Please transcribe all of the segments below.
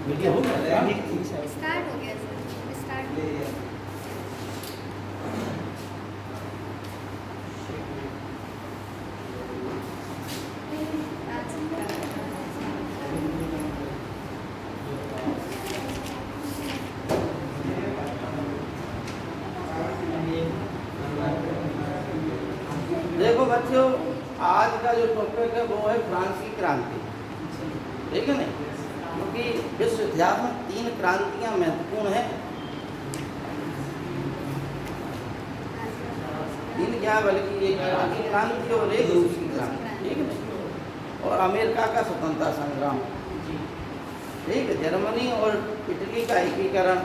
Media हो गया start हो गया सर, स्टार्ट हो गया। देखो बच्चों, आज का जो टॉपिक है वो है फ्रांस की क्रांति, ठीक है नहीं? क्योंकि विश्व इतिहास में 3 क्रांतियां महत्वपूर्ण हैं। 3 क्या बल्कि एक फ्रांस की क्रांति और एक रूस की क्रांति, ठीक है नहीं? और अमेरिका का स्वतंत्रता संग्राम, ठीक है? जर्मनी और इटली का एकीकरण,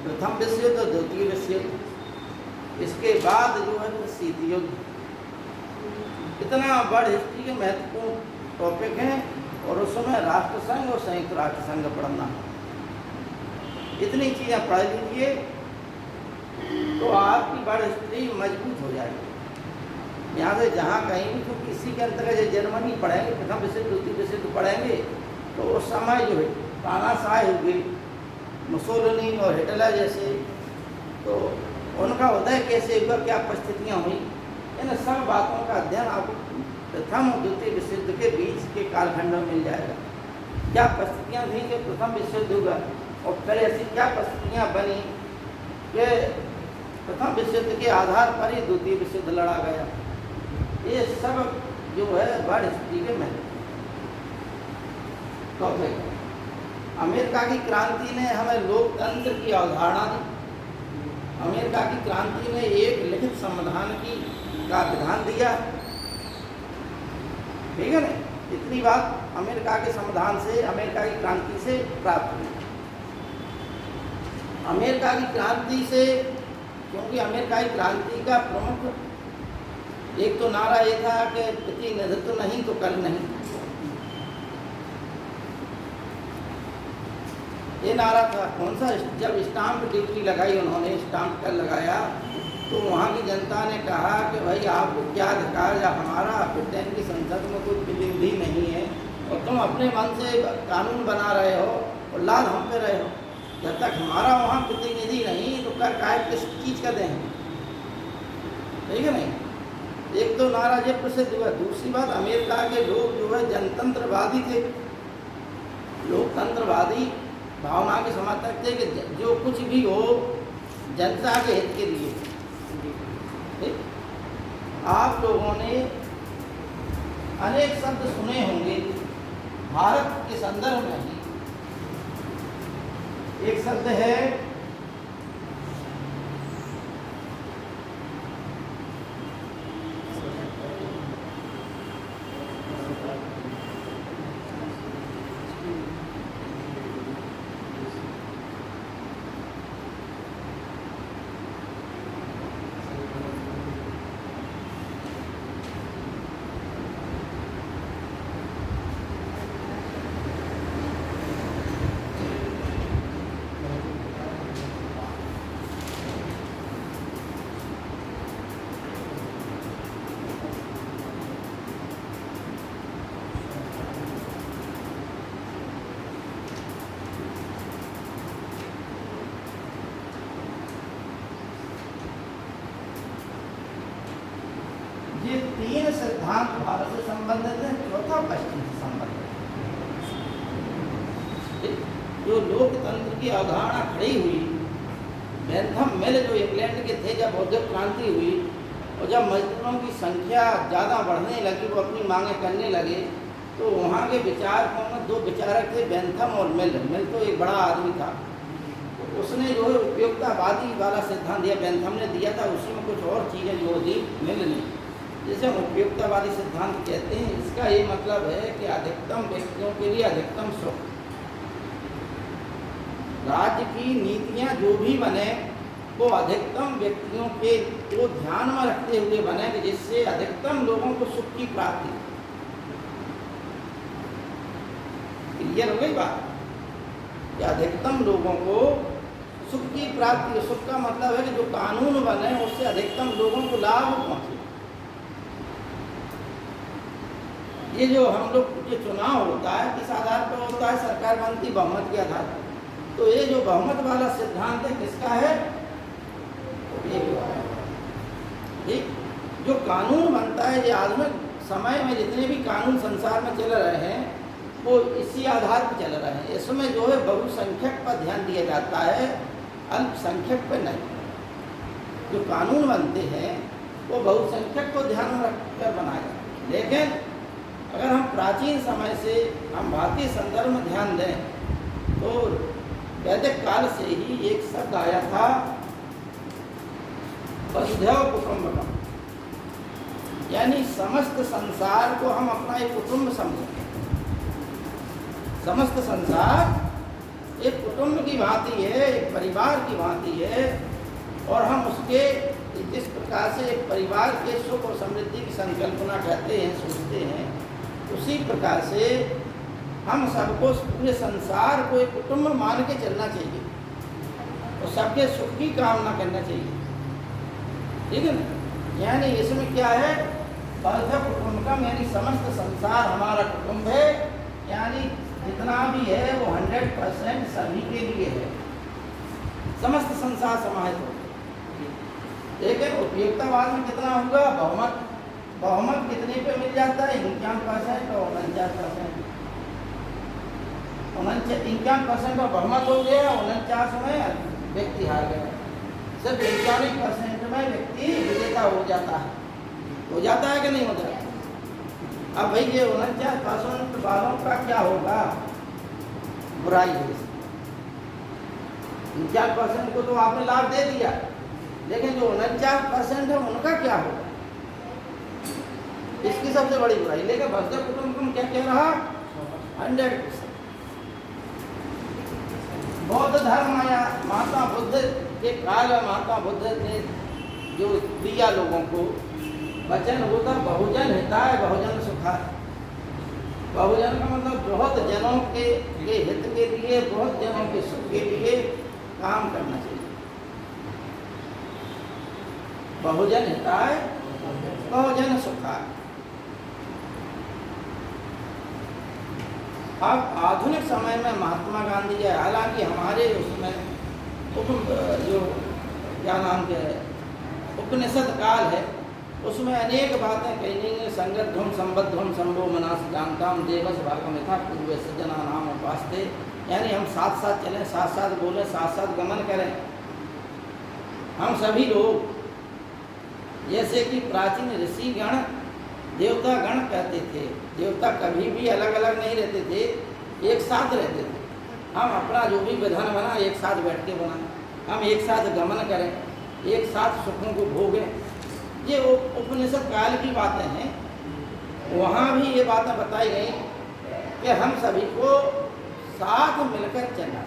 प्रथम विश्व युद्ध और द्वितीय विश्व युद्ध, इसके बाद जो है शीत युद्ध। इतना बड़ हिस्ट्री के महत्वपूर्ण टॉपिक हैं और उसमें राष्ट्रसंघ और संयुक्त राष्ट्र संघ पढ़ना। इतनी चीज़ें पढ़ लीजिए तो आपकी बड़ हिस्ट्री मजबूत हो जाएगी। यहाँ से जहाँ कहीं भी, क्योंकि इसी के अंतर्गत जर्मनी पढ़ेंगे, प्रथम विश्व युद्ध द्वितीय विश्व युद्ध पढ़ेंगे, तो उस समय जो है तानाशाही हुई, मुसोलिनी और हिटलर जैसे, तो उनका उदय कैसे हुआ, क्या परिस्थितियाँ हुई, इन सब बातों का अध्ययन आपको प्रथम और द्वितीय विश्व युद्ध के बीच के कालखंड में मिल जाएगा। क्या परिस्थितियाँ थी कि प्रथम विश्व युद्ध हुआ और फिर ऐसी क्या परिस्थितियाँ बनी कि प्रथम विश्व युद्ध के आधार पर ही द्वितीय विश्व युद्ध लड़ा गया। ये सब जो है वर्ल्ड हिस्ट्री के महत्व टॉपिक। अमेरिका की क्रांति ने हमें लोकतंत्र की अवधारणा दी। अमेरिका की क्रांति ने एक लिखित संविधान का विधान दिया, ठीक है ना? इतनी बात अमेरिका के संविधान से, अमेरिका की क्रांति से प्राप्त हुई। अमेरिका की क्रांति से, क्योंकि अमेरिका की क्रांति का प्रमुख एक तो नारा ये था कि प्रतिनिधित्व नहीं तो कर नहीं। ये नारा था कौन सा? जब स्टाम्प ड्यूटी लगाई उन्होंने, स्टाम्प कर लगाया, तो वहाँ की जनता ने कहा कि भाई आपको क्या अधिकार, या हमारा ब्रिटेन की संसद में कोई प्रतिनिधि नहीं है और तुम अपने मन से कानून बना रहे हो और लाद हम पे रहे हो। जब तक हमारा वहाँ प्रतिनिधि नहीं तो कर काय किस चीज़ का दें, ठीक है नहीं? एक तो नारा ये प्रसिद्ध हुआ। दूसरी बात, अमेरिका के लोग जो है जनतंत्रवादी थे, लोकतंत्रवादी भावना के समर्थक थे कि जो कुछ भी हो जनता के हित के लिए। आप लोगों ने अनेक शब्द सुने होंगे भारत के संदर्भ में ही। एक शब्द है ये 3 सिद्धांत भारत से संबंधित है, चौथा पश्चिम से संबंधित है। जो लोकतंत्र की अवधारणा खड़ी हुई, बेंथम मिल जो इंग्लैंड के थे, जब औद्योगिक क्रांति हुई और जब मजदूरों की संख्या ज़्यादा बढ़ने लगी, वो अपनी मांगें करने लगे, तो वहाँ के विचारकों में 2 विचारक थे, बेंथम और मिल। मिल तो एक बड़ा आदमी था, तो उसने जो है उपयोगितावादी वाला सिद्धांत दिया, बेंथम ने दिया था, उसी में कुछ और चीज़ें जो दी मिल ने, जिसे हम उपयोगितावादी सिद्धांत कहते हैं। इसका ये मतलब है कि अधिकतम व्यक्तियों के लिए अधिकतम सुख। राज्य की नीतियां जो भी बने वो अधिकतम व्यक्तियों के को ध्यान में रखते हुए बने, जिससे अधिकतम लोगों को सुख की प्राप्ति। क्लियर हो गई बात? कि अधिकतम लोगों को सुख की प्राप्ति। सुख का मतलब है कि जो कानून बने उससे अधिकतम लोगों को लाभ पहुंचे। ये जो हम लोग जो चुनाव होता है किस आधार पर होता है? सरकार बनती बहुमत के आधार पर। तो ये जो बहुमत वाला सिद्धांत है किसका है? ठीक। जो कानून बनता है, ये आधुनिक समय में जितने भी कानून संसार में चल रहे हैं वो इसी आधार पर चल रहे हैं। इसमें जो है बहुसंख्यक पर ध्यान दिया जाता है, अल्पसंख्यक पर नहीं। जो कानून बनते हैं वो बहुसंख्यक को ध्यान में रखकर बनाए जाते हैं। लेकिन अगर हम प्राचीन समय से हम भारतीय संदर्भ में ध्यान दें तो वैदिक काल से ही एक शब्द आया था, वसुधैव कुटुंबकम, यानी समस्त संसार को हम अपना एक कुटुंब समझें। समस्त संसार एक कुटुंब की भांति है, एक परिवार की भांति है, और हम उसके जिस प्रकार से एक परिवार के सुख और समृद्धि की संकल्पना कहते हैं, सोचते हैं, उसी प्रकार से हम सबको पूरे संसार को एक कुटुंब मान के चलना चाहिए और सबके सुख की कामना करना चाहिए। ठीक है ना? यानी इसमें क्या है? वसुधैव कुटुंबकम, यानी समस्त संसार हमारा कुटुंब है, यानी जितना भी है वो 100% सभी के लिए है, समस्त संसार समाहित हो। लेकिन उपयोगितावाद में कितना होगा? बहुमत। बहुमत कितने पे मिल जाता है? 51% और 49%। 51% और बहुमत हो गया, 49 में व्यक्ति हार गया। सिर्फ 51% में व्यक्ति विजेता हो जाता है। हो जाता है कि नहीं होता? अब भाई ये 49% वालों का क्या होगा? बुराई है। 49% को तो आपने लाभ दे दिया, लेकिन जो 49% है उनका क्या होगा? इसकी सबसे बड़ी बुराई। लेकिन वसुधैव कुटुंबकम क्या कह रहा? 100%। बौद्ध धर्म आया, महात्मा बुद्ध के काल में महात्मा बुद्ध ने जो दिया लोगों को वचन, वो था बहुजन हिताय बहुजन सुखाय। बहुजन का मतलब बहुत जनों के हित के लिए, बहुत जनों के सुख के लिए काम करना चाहिए। बहुजन हिताय बहुजन सुखाय। अब आधुनिक समय में महात्मा गांधी है, हालांकि हमारे उसमें जो क्या नाम के उपनिषद काल है, उसमें अनेक बातें कही गई हैं। संगद्धम संबद्धम संभो मनास जानताम देवस भागम यथा पूर्व सज्जना नाम उपास्ते, यानी हम साथ साथ चलें, साथ साथ बोलें, साथ साथ गमन करें। हम सभी लोग, जैसे कि प्राचीन ऋषि गण देवता गण कहते थे, देवता कभी भी अलग अलग नहीं रहते थे, एक साथ रहते थे। हम अपना जो भी विधान बना एक साथ बैठ के बनाएं, हम एक साथ गमन करें, एक साथ सुखों को भोगें। ये उपनिषद काल की बातें हैं। वहाँ भी ये बातें बताई गई कि हम सभी को साथ मिलकर चलना।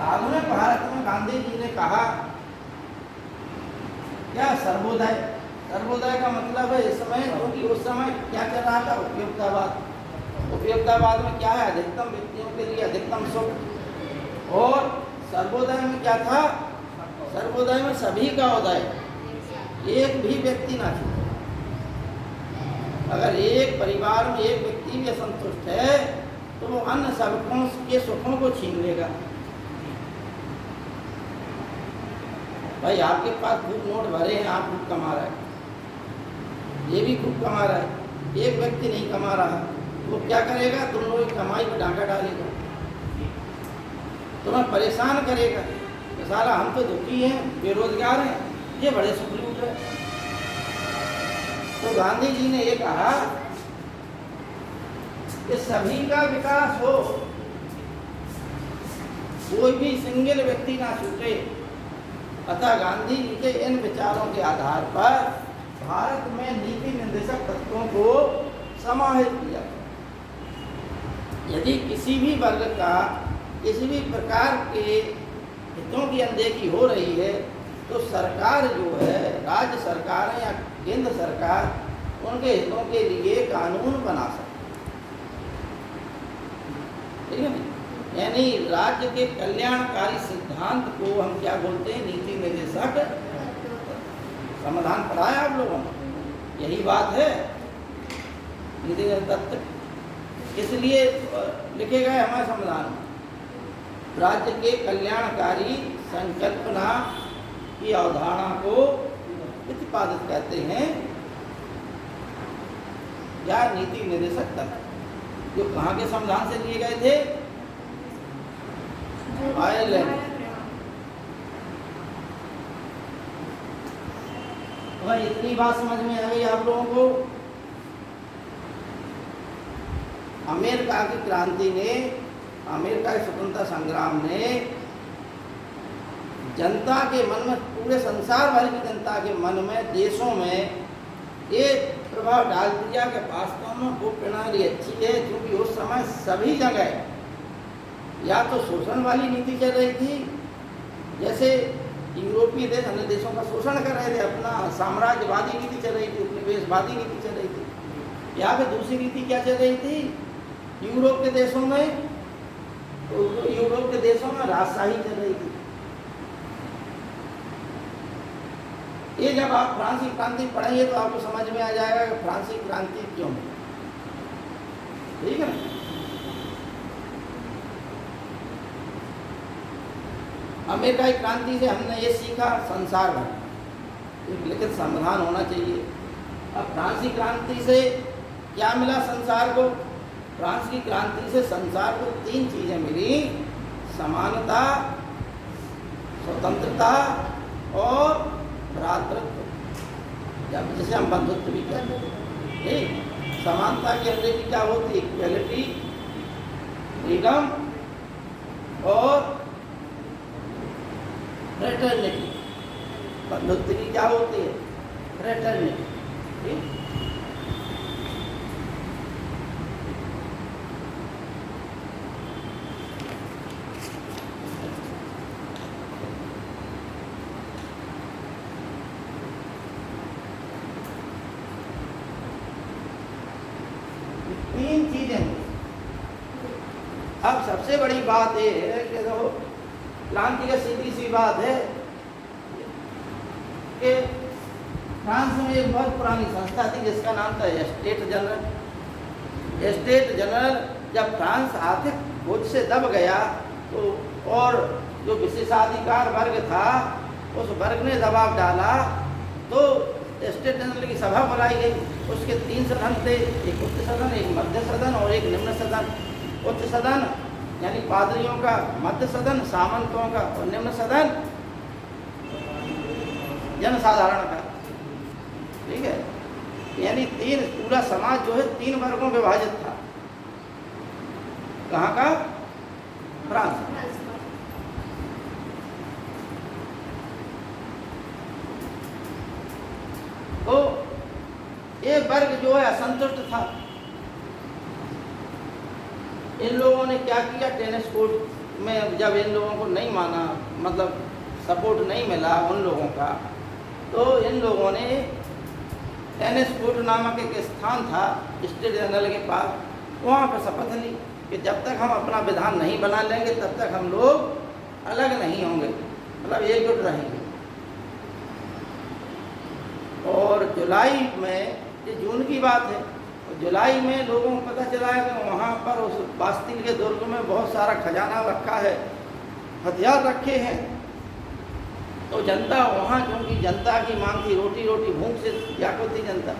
आधुनिक भारत में गांधी जी ने कहा क्या? सर्वोदय। सर्वोदय का मतलब है इस समय, क्योंकि उस समय क्या चल रहा था? उपयोगितावाद। उपयोगितावाद में क्या है? अधिकतम व्यक्तियों के लिए अधिकतम सुख। और सर्वोदय में क्या था? सर्वोदय में सभी का उदय, एक भी व्यक्ति ना छूटे। अगर एक परिवार में एक व्यक्ति भी असंतुष्ट है तो वो अन्य सबकों के सुखों को छीन लेगा। भाई आपके पास खूब नोट भरे हैं, आप खूब कमा रहे हैं, ये भी खूब कमा रहा है, एक व्यक्ति नहीं कमा रहा, वो क्या करेगा? तुम लोगों की कमाई को डांका डालेगा, तुम्हें परेशान करेगा। तो साला हम तो दुखी हैं, बेरोजगार हैं, ये बड़े सुख लूट है। तो गांधी जी ने ये कहा कि सभी का विकास हो, कोई भी सिंगल व्यक्ति ना छूटे। अतः गांधी जी के इन विचारों के आधार पर भारत में नीति निर्देशक तत्वों को समाहित किया। यदि किसी भी वर्ग का किसी भी प्रकार के हितों की अनदेखी हो रही है तो सरकार जो है, राज्य सरकार या केंद्र सरकार, उनके हितों के लिए कानून बना सकती है। ठीक है ना? यानी राज्य के कल्याणकारी सिद्धांत को हम क्या बोलते हैं? नीति निर्देशक। समाधान पढ़ाया आप लोगों ने, यही बात है। नीतिगत तत्व, इसलिए लिखे गए हमारे संविधान में राज्य के कल्याणकारी संकल्पना की अवधारणा को प्रतिपादित करते हैं या नीति निर्देशक तत्व, जो कहाँ के संविधान से लिए गए थे? आयरलैंड। वह इतनी बात समझ में आ गई आप लोगों को? अमेरिका की क्रांति ने, अमेरिका के स्वतंत्रता संग्राम ने जनता के मन में, पूरे संसार भर की जनता के मन में, देशों में ये प्रभाव डाल दिया कि वास्तव में वो प्रणाली अच्छी है, क्योंकि उस समय सभी जगह या तो शोषण वाली नीति चल रही थी, जैसे यूरोपीय देश अन्य देशों का शोषण कर रहे थे, अपना साम्राज्यवादी नीति चल रही थी, उपनिवेशवादी नीति चल रही थी। यहाँ पे दूसरी नीति क्या चल रही थी? यूरोप के देशों में, राजशाही चल रही थी। ये जब आप फ्रांसीसी क्रांति पढ़ेंगे तो आपको समझ में आ जाएगा कि फ्रांसीसी क्रांति क्यों, ठीक है ना? अमेरिका की क्रांति से हमने ये सीखा, संसार भर एक लिखित संविधान होना चाहिए। अब फ्रांसीसी क्रांति से क्या मिला संसार को? फ्रांस की क्रांति से संसार को 3 चीजें मिली: समानता, स्वतंत्रता और भ्रातृत्व, जैसे हम बंधुत्व भी कहते हैं। ठीक, समानता की अंग्रेजी क्या होती है? इक्वलिटी, फ्रीडम और फ्रेटर्निटी। बंधुत्व की क्या होती है? फ्रेटर्निटी। ठीक, 3 चीजें। अब सबसे बड़ी बात ये है कि देखो, क्रांति का सीधी सी बात है कि फ्रांस में एक बहुत पुरानी संस्था थी जिसका नाम था स्टेट जनरल। स्टेट जनरल जब फ्रांस आर्थिक बोझ से दब गया तो, और जो विशेषाधिकार वर्ग था उस वर्ग ने दबाव डाला, तो स्टेट जनरल की सभा बुलाई गई। उसके 3 सदन थे, एक उच्च सदन, एक मध्य सदन और एक निम्न सदन। उच्च सदन यानी पादरियों का, मध्य सदन सामंतों का और निम्न सदन जनसाधारण का। ठीक है, यानी 3, पूरा समाज जो है 3 वर्गों में विभाजित था। कहाँ का? फ्रांस। तो एक वर्ग जो है असंतुष्ट था। इन लोगों ने क्या किया? टेनिस कोर्ट में जब इन लोगों को नहीं माना, मतलब सपोर्ट नहीं मिला उन लोगों का, तो इन लोगों ने टेनिस कोर्ट नामक एक स्थान था स्टेट जनरल के पास, वहाँ पर शपथ ली कि जब तक हम अपना विधान नहीं बना लेंगे तब तक हम लोग अलग नहीं होंगे, मतलब एकजुट रहेंगे। और जुलाई में, ये जून की बात है, जुलाई में लोगों को पता चला है कि वहाँ पर उस बास्तिल के दुर्ग में बहुत सारा खजाना रखा है, हथियार रखे हैं। तो जनता वहाँ, क्योंकि जनता की मांग थी, रोटी रोटी भूख से व्याकुल थी जनता,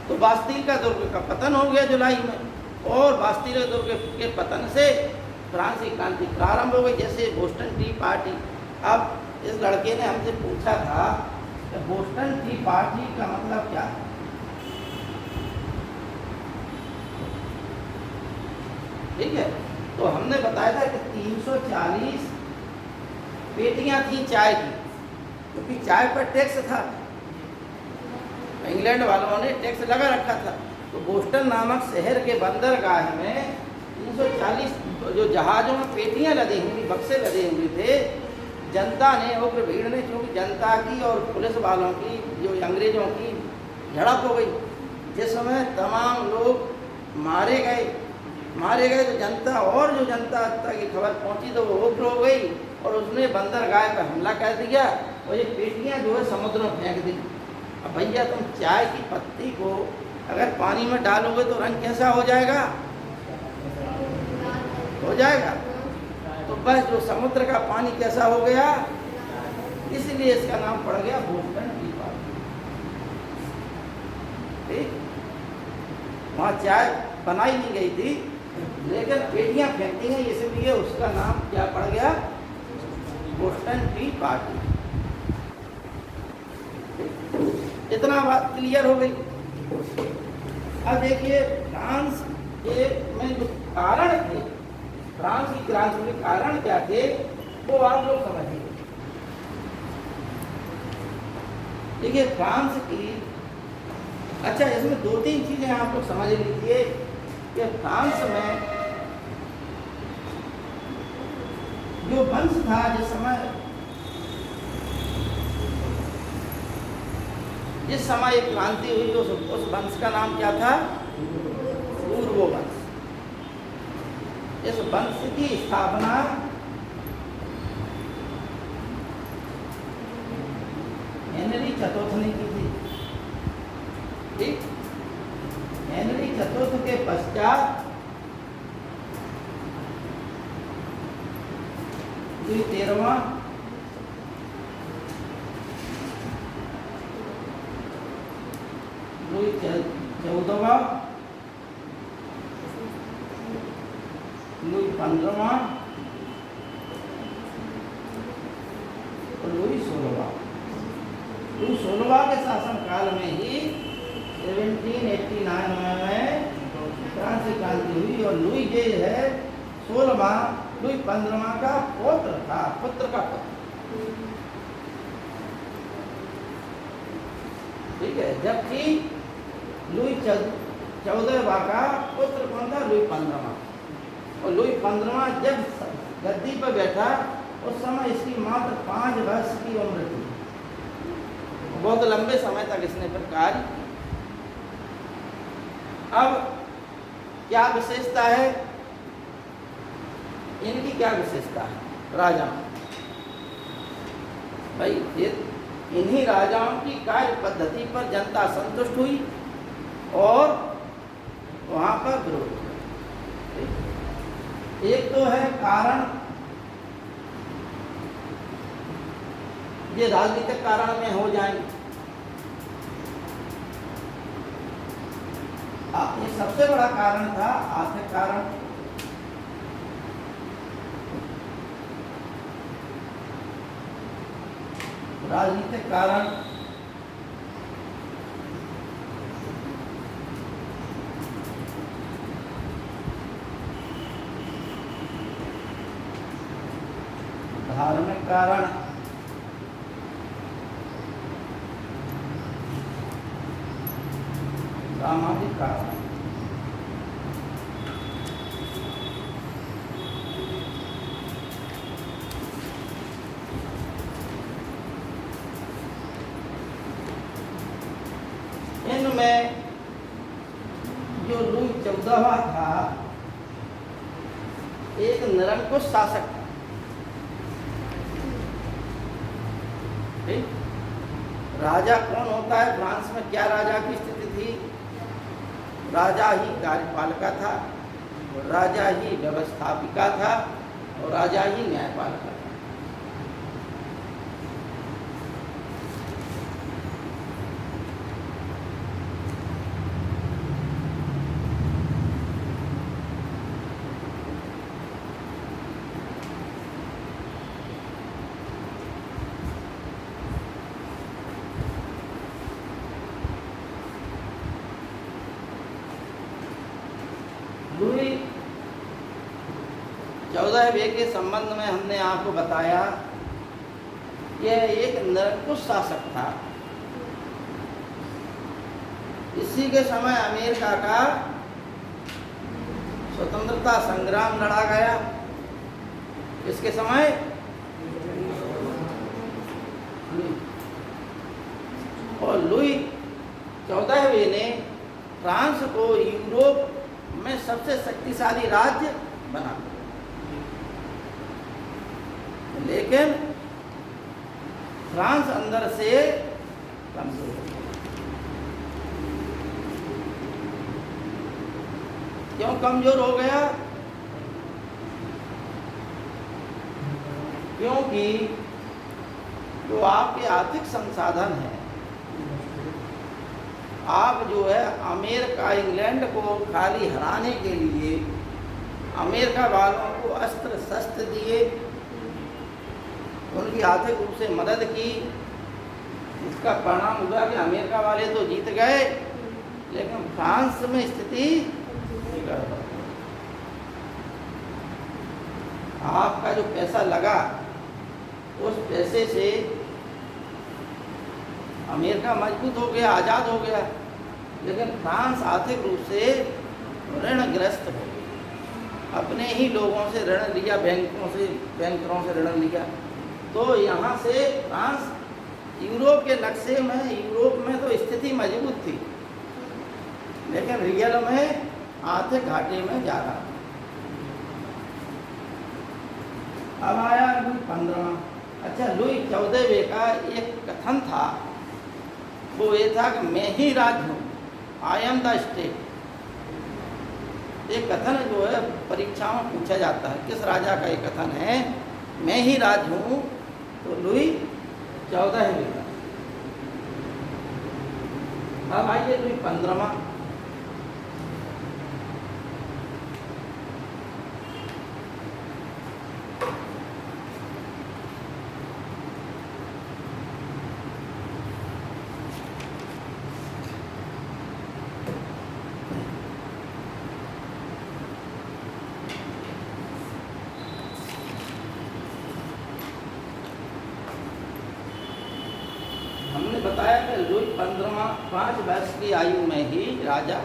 तो बास्तिल का दुर्ग का पतन हो गया जुलाई में। और बास्तिल के दुर्ग के पतन से फ्रांसीसी क्रांति प्रारंभ हो गई, जैसे बोस्टन टी पार्टी। अब इस लड़के ने हमसे पूछा था कि बोस्टन टी पार्टी का मतलब क्या है? ठीक है, तो हमने बताया था कि 340 पेटियां थी चाय की, क्योंकि चाय पर टैक्स था, इंग्लैंड वालों ने टैक्स लगा रखा था। तो बोस्टन नामक शहर के बंदरगाह में 340 जो जहाज़ों में पेटियां लदी हुई, बक्से लदे हुए थे। जनता ने, उग्र भीड़ ने, क्योंकि जनता की और पुलिस वालों की, जो अंग्रेजों की झड़प हो गई, जिसमें तमाम लोग मारे गए, तो जनता, और जो जनता की खबर पहुंची तो वो उग्र हो गई और उसने बंदरगाह पर हमला कर दिया और ये पेटियां जो है समुद्र में फेंक दी। अब भैया तुम चाय की पत्ती को अगर पानी में डालोगे तो रंग कैसा हो जाएगा? हो जाएगा। तो बस जो समुद्र का पानी कैसा हो गया, इसलिए इसका नाम पड़ गया बोस्टन टी पार्टी। ठीक, वहाँ चाय बनाई नहीं गई थी, लेकिन पेटियां फेंकती हैं, इसलिए उसका नाम क्या पड़ गया? Boston T party. इतना बात क्लियर हो गई। अब देखिए फ्रांस के में जो कारण थे, फ्रांस की क्रांति के कारण क्या थे, वो आप लोग समझिए। देखिए फ्रांस की, अच्छा इसमें दो तीन चीजें आप लोग समझ लीजिए कि फ्रांस में जो वंश था जिस समय एक क्रांति हुई, उस वंश का नाम क्या था? पूर्व वंश। इस वंश की स्थापना हेनरी चतुर्थ ने की थी। ठीक, हेनरी चतुर्थ के पश्चात लुई 13वां, लुई 14वां, लुई 15वां और लुई 16वां। लुई 16वां के शासन काल में ही 1789 में फ्रांस की क्रांति हुई और लुई जो है 16वां, लुई 15वां का पुत्र था, पुत्र का पुत्र। ठीक है, जबकि लुई 14वां का पुत्र कौन था? लुई 15वां। और लुई 15वां जब गद्दी पर बैठा, उस समय इसकी मात्र 5 वर्ष की उम्र थी। बहुत लंबे समय तक इसने पर कार्य। अब क्या विशेषता है इनकी? क्या विशेषता है राजा? भाई इन्हीं राजाओं की कार्य पद्धति पर जनता संतुष्ट हुई और वहां पर विरोध। एक तो है कारण, ये राजनीतिक कारण में हो जाएंगे। ये सबसे बड़ा कारण था आर्थिक कारण। राजनीतिक कारण, धार्मिक कारण, सामाजिक कारण। इनमें जो लुई 14वां था, एक निरंकुश शासक था। राजा कौन होता है? फ्रांस में क्या राजा की स्थिति थी? राजा ही कार्यपालिका था, राजा ही व्यवस्थापिका था और राजा ही न्यायपालिका था। लुई 14वें के संबंध में हमने आपको बताया, यह एक निरंकुश शासक था। इसी के समय अमेरिका का स्वतंत्रता संग्राम लड़ा गया। इसके समय और लुई 14वें ने फ्रांस को यूरोप में सबसे शक्तिशाली राज्य बना, लेकिन फ्रांस अंदर से कमजोर हो गया। क्यों कमजोर हो गया? क्योंकि जो आपके आर्थिक संसाधन हैं, आप जो है अमेरिका इंग्लैंड को खाली हराने के लिए अमेरिका वालों को अस्त्र शस्त्र दिए, उनकी आर्थिक रूप से मदद की। इसका परिणाम हुआ कि अमेरिका वाले तो जीत गए, लेकिन फ्रांस में स्थिति बिगड़ गई। आपका जो पैसा लगा, उस पैसे से अमेरिका मजबूत हो गया, आज़ाद हो गया, लेकिन फ्रांस आर्थिक रूप से ऋणग्रस्त हो गया। अपने ही लोगों से ऋण लिया, बैंकरों से ऋण लिया। तो यहाँ से फ्रांस यूरोप के नक्शे में, यूरोप में तो स्थिति मजबूत थी, लेकिन रियल में आर्थिक घाटे में जा रहा था। अब आया लुई 15वां। अच्छा, लुई 14वें का एक कथन था, वो ये था कि मैं ही राज हूँ, आई एम द स्टेट। ये कथन जो है परीक्षाओं में पूछा जाता है, किस राजा का ये कथन है, मैं ही राज हूँ? तो लुई 14वें का। अब आइए लुई 15वां। हमने बताया कि लुई 15वां 5 वर्ष की आयु में ही राजा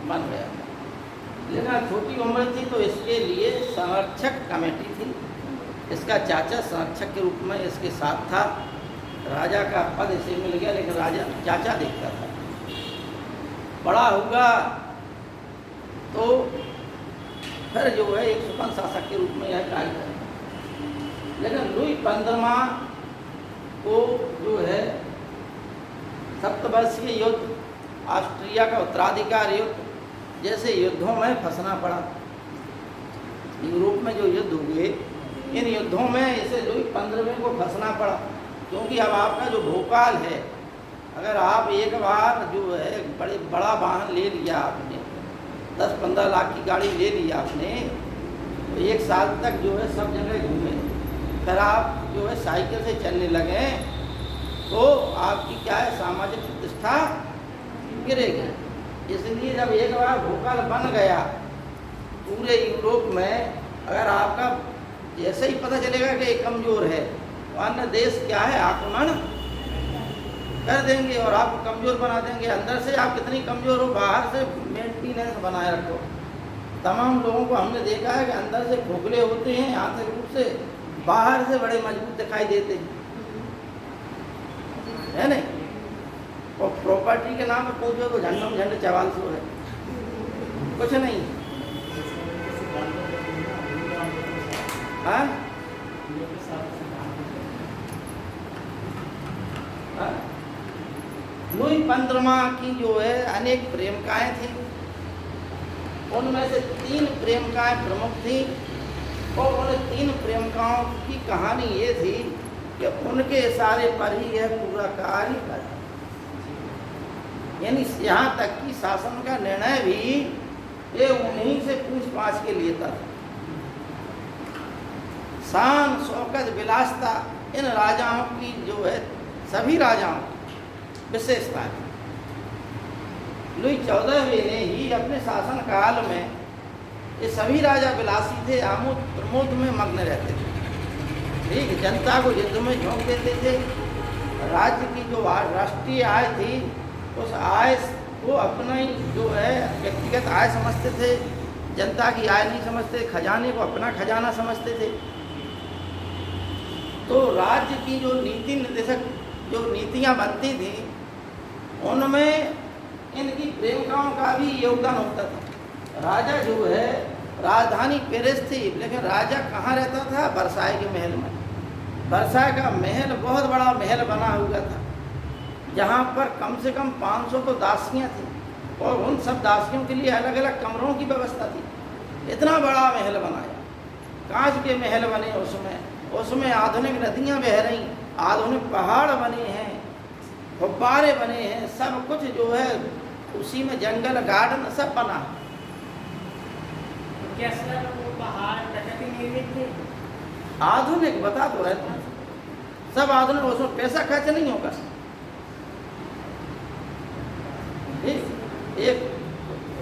बन गया, लेकिन छोटी उम्र थी, तो इसके लिए संरक्षक कमेटी थी। इसका चाचा संरक्षक के रूप में इसके साथ था। राजा का पद इसे मिल गया, लेकिन राजा चाचा देखता था। बड़ा हुआ तो फिर जो है एक स्वतंत्र शासक के रूप में यह कार्य करेगा। लेकिन लुई 15वां को जो है सप्तवर्षीय युद्ध, ऑस्ट्रिया का उत्तराधिकार युद्ध जैसे युद्धों में फंसना पड़ा। यूरोप में जो युद्ध हुए, इन युद्धों में इसे लुई 15वें को फंसना पड़ा, क्योंकि अब आपका जो भोपाल है, अगर आप एक बार जो है बड़ा वाहन ले लिया आपने, 10-15 लाख की गाड़ी ले ली आपने, तो 1 साल तक जो है सब जगह घूमे। फिर आप जो है साइकिल से चलने लगे तो आपकी क्या है, सामाजिक प्रतिष्ठा गिरेगी। इसलिए जब एक बार भोपाल बन गया पूरे यूरोप में, अगर आपका जैसे ही पता चलेगा कि कमज़ोर है, तो अन्य देश क्या है, आक्रमण कर देंगे और आपको कमज़ोर बना देंगे। अंदर से आप कितनी कमज़ोर हो, बाहर से मेंटेनेंस बनाए रखो। तमाम लोगों को हमने देखा है कि अंदर से खोखले होते हैं आर्थिक रूप से, बाहर से बड़े मजबूत दिखाई देते हैं, है नहीं? और प्रॉपर्टी के नाम पे पूछो तो झंडम झंड 4400 है, कुछ नहीं। हाँ? लुई 15वां की जो है अनेक प्रेमिकाएं थी, उनमें से 3 प्रेमिकाएं प्रमुख थी, और उन 3 प्रेमिकाओं की कहानी ये थी कि उनके इशारे पर ही यह पूरा कार्य कर, यानी यहाँ तक कि शासन का निर्णय भी ये उन्हीं से पूछ-पाछ के लिए था। शान शौकत विलासता इन राजाओं की जो है, सभी राजाओं विशेषता है। लुई 14वें ने ही अपने शासन काल में, ये सभी राजा विलासी थे, आमोद प्रमोद में मग्न रहते थे, ठीक, जनता को युद्ध में झोंक देते थे। राज्य की जो राष्ट्रीय आय थी, उस आय को अपना ही जो है व्यक्तिगत आय समझते थे, जनता की आय नहीं समझते, खजाने को अपना खजाना समझते थे। तो राज्य की जो नीति निर्देशक जो नीतियाँ बनती थी, उनमें इनकी प्रेमिकाओं का भी योगदान होता था। राजा जो है, राजधानी पेरिस थी, लेकिन राजा कहाँ रहता था? वर्साय के महल में। वर्साय का महल बहुत बड़ा महल बना हुआ था, जहाँ पर कम से कम 500 तो दासियाँ थीं। और उन सब दासियों के लिए अलग अलग कमरों की व्यवस्था थी। इतना बड़ा महल बनाया, कांच के महल बने उसमें आधुनिक नदियाँ बह रही, आधुनिक पहाड़ बने हैं, फुब्बारे बने हैं, सब कुछ जो है उसी में जंगल गार्डन सब बना है। क्या सर वो पहाड़ प्रकृति निर्मित थे? आधुनिक बता तो रहे थे, सब आधुनिक, उसमें पैसा खर्च नहीं होगा। एक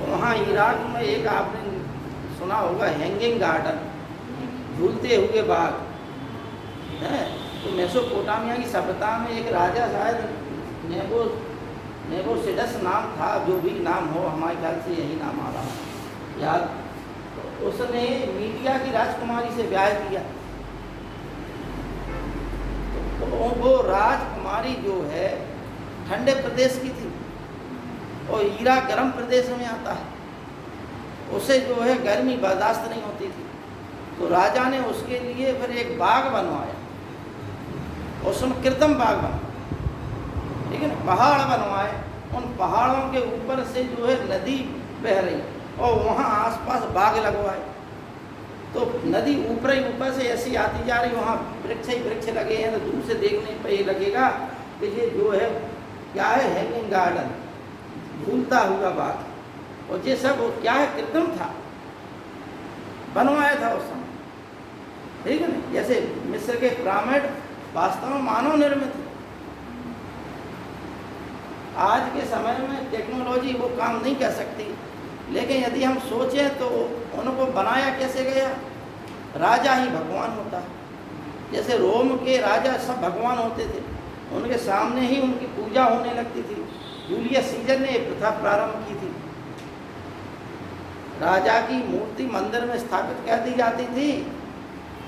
वहाँ इराक में एक आपने सुना होगा हैंगिंग गार्डन, झूलते हुए बाग है। तो मेसोपोटामिया की सभ्यता में एक राजा शायद नेबोसिडस नाम था, जो भी नाम हो, हमारे ख्याल से यही नाम आ रहा याद। तो उसने मीडिया की राजकुमारी से ब्याह किया। तो वो राजकुमारी जो है ठंडे प्रदेश की थी और ईराक गर्म प्रदेश में आता है, उसे जो है गर्मी बर्दाश्त नहीं होती थी। तो राजा ने उसके लिए फिर एक बाग बनवाया, उसमें कृत्रिम बाग बना, ठीक है ना, पहाड़ बनवाए। उन पहाड़ों के ऊपर से जो है नदी बह रही और वहाँ आसपास बाग लगवाए। तो नदी ऊपर ही ऊपर से ऐसी आती जा रही, वहाँ वृक्ष ही वृक्ष लगे हैं। तो दूर से देखने पर ये लगेगा कि ये जो है क्या है, हैंगिंग गार्डन, झूलता हुआ बाग। और ये सब क्या है, कृत्रिम था, बनवाया था उस समय, ठीक है ना। जैसे मिस्र के पिरामिड वास्तव में मानव निर्मित है। आज के समय में टेक्नोलॉजी वो काम नहीं कर सकती, लेकिन यदि हम सोचें तो उनको बनाया कैसे गया। राजा ही भगवान होता है। जैसे रोम के राजा सब भगवान होते थे, उनके सामने ही उनकी पूजा होने लगती थी। जूलियस सीजर ने प्रथा प्रारंभ की थी, राजा की मूर्ति मंदिर में स्थापित कर दी जाती थी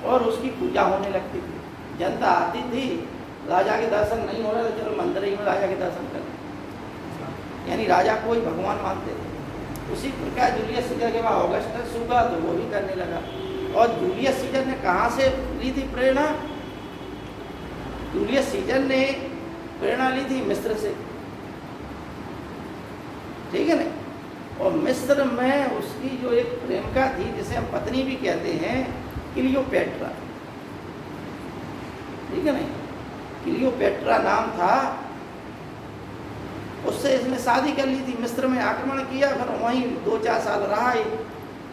और उसकी पूजा होने लगती थी। जनता आती थी, राजा के दर्शन नहीं हो रहे तो चलो मंदिर ही में राजा के दर्शन करें, यानी राजा को ही भगवान मानते थे। उसी प्रकार जूलियस सीजर के बाद ऑगस्टस हुआ तो वो भी करने लगा। और जूलियस सीजर ने कहाँ से ली थी प्रेरणा? जूलियस सीजर ने प्रेरणा ली थी मिस्र से, ठीक है ना। और मिस्र में उसकी जो एक प्रेमिका थी, जिसे हम पत्नी भी कहते हैं, क्लियोपेट्रा, ठीक है ना, क्लियोपेट्रा नाम था। उससे इसने शादी कर ली थी, मिस्र में आक्रमण किया, फिर वहीं 2-4 साल रहा ही।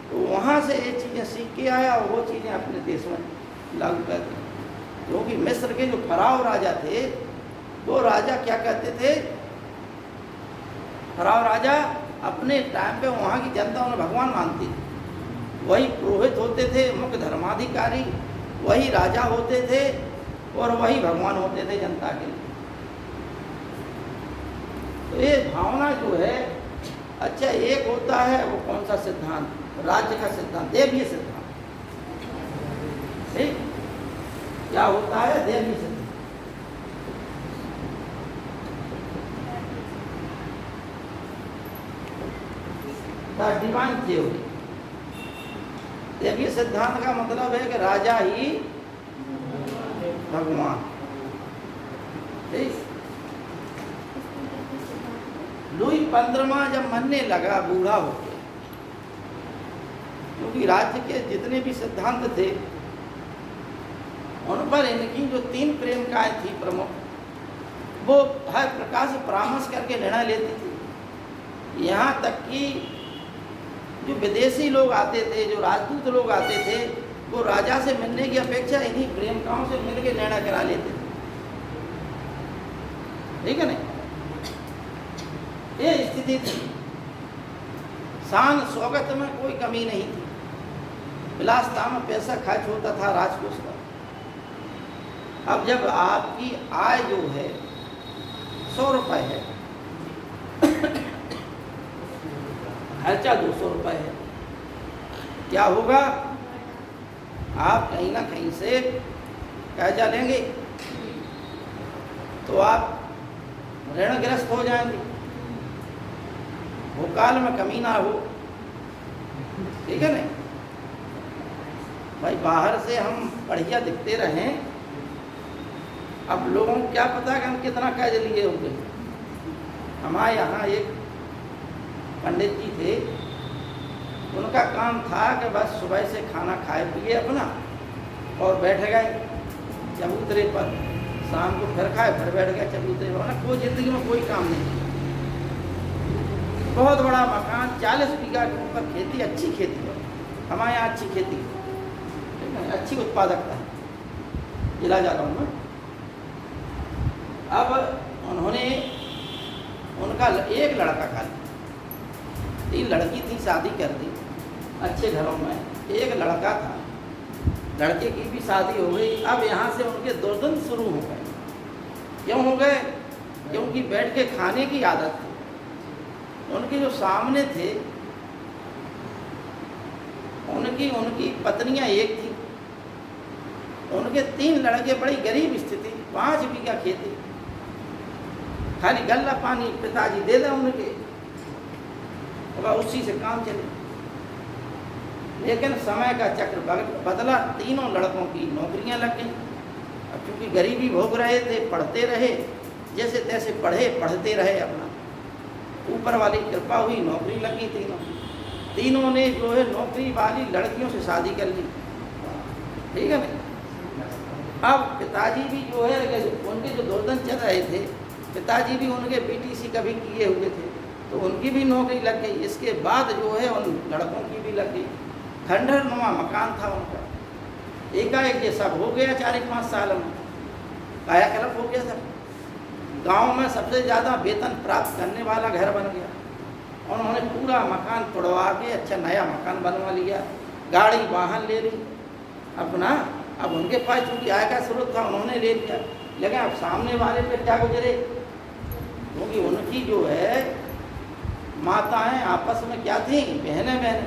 तो वहाँ से ये चीज़ें सीख के आया और वो चीज़ें अपने देश में लागू कर दी। क्योंकि मिस्र के जो फराव राजा थे, वो राजा क्या कहते थे, फराव राजा अपने टाइम पे वहाँ की जनता उन्हें भगवान मानती थी। वही पुरोहित होते थे, मुख्य धर्माधिकारी वही राजा होते थे और वही भगवान होते थे जनता के लिए। तो ये भावना जो है, अच्छा एक होता है वो कौन सा सिद्धांत, राज्य का सिद्धांत, देवीय सिद्धांत, ठीक, क्या होता है देवीय सिद्धांत। डिवाइन थ्योरी, देवीय सिद्धांत का मतलब है कि राजा ही भगवान, ठीक। लुई 15वां जब मरने लगा बूढ़ा हो गया, क्योंकि राज्य के जितने भी सिद्धांत थे उन पर इनकी जो 3 प्रेमिकाएं थी प्रमुख, वो हर प्रकार से परामर्श करके निर्णय लेती थी। यहाँ तक कि जो विदेशी लोग आते थे, जो राजदूत लोग आते थे, वो राजा से मिलने की अपेक्षा इन्हीं प्रेमिकाओं से मिलकर निर्णय करा लेते थे, ठीक है ना। ये स्थिति थी। शान शौकत में कोई कमी नहीं थी, विलासता में पैसा खर्च होता था राजकोष का। अब जब आपकी आय जो है 100 रुपये है, खर्चा 200 रुपये है, क्या होगा? आप कहीं ना कहीं से कर्जा लेंगे तो आप ऋणग्रस्त हो जाएंगे, भूकाल में कमी ना हो, ठीक है ना। भाई बाहर से हम बढ़िया दिखते रहें, अब लोगों को क्या पता कि हम कितना कर्ज लिए होंगे। हमारे यहाँ एक पंडित जी थे, उनका काम था कि बस सुबह से खाना खाए पिए अपना और बैठ गए चबूतरे पर, शाम को फिर खाए फिर बैठ गए चबूतरे पर, ना कोई ज़िंदगी में कोई काम नहीं। बहुत बड़ा मकान, 40 बीघा के ऊपर खेती, अच्छी खेती है हमारे यहाँ, अच्छी खेती, ठीक है, अच्छी उत्पादकता है जिला जालौन में। अब उन्होंने, उनका एक लड़का खाली, 3 लड़की थी, शादी कर दी अच्छे घरों में, एक लड़का था, लड़के की भी शादी हो गई। अब यहाँ से उनके दुर्दन शुरू हो गए। क्यों हो गए? क्योंकि बैठ के खाने की आदत थी। उनके जो सामने थे उनकी पत्नियां एक थी, उनके 3 लड़के, बड़ी गरीब स्थिति, 5 बीघा खेती, खाली गल्ला पानी पिताजी दे दें उनके, और उसी से काम चले। लेकिन समय का चक्र बदला, तीनों लड़कों की नौकरियां लग गई। अब चूँकि गरीबी भोग रहे थे, पढ़ते रहे, जैसे तैसे पढ़ते रहे, अपना ऊपर वाली कृपा हुई, नौकरी लगी। तीनों ने जो है नौकरी वाली लड़कियों से शादी कर ली, ठीक है ना। अब पिताजी भी जो है, उनके जो दुर्दन चल रहे थे, पिताजी भी उनके बीटीसी कभी किए हुए थे, तो उनकी भी नौकरी लग गई। इसके बाद जो है उन लड़कों की भी लग गई। खंडहर नुमा मकान था उनका, एकाएक ये सब हो गया 4-5 साल में, कायाकल्प हो गया सब। गांव में सबसे ज़्यादा वेतन प्राप्त करने वाला घर बन गया। उन्होंने पूरा मकान तोड़वा के अच्छा नया मकान बनवा लिया, गाड़ी वाहन ले ली अपना। अब उनके पास चूँकि आय का स्रोत था, उन्होंने ले लिया। लेकिन अब सामने वाले पे क्या गुजरे, क्योंकि उनकी जो है माताएं आपस में क्या थी, बहनें,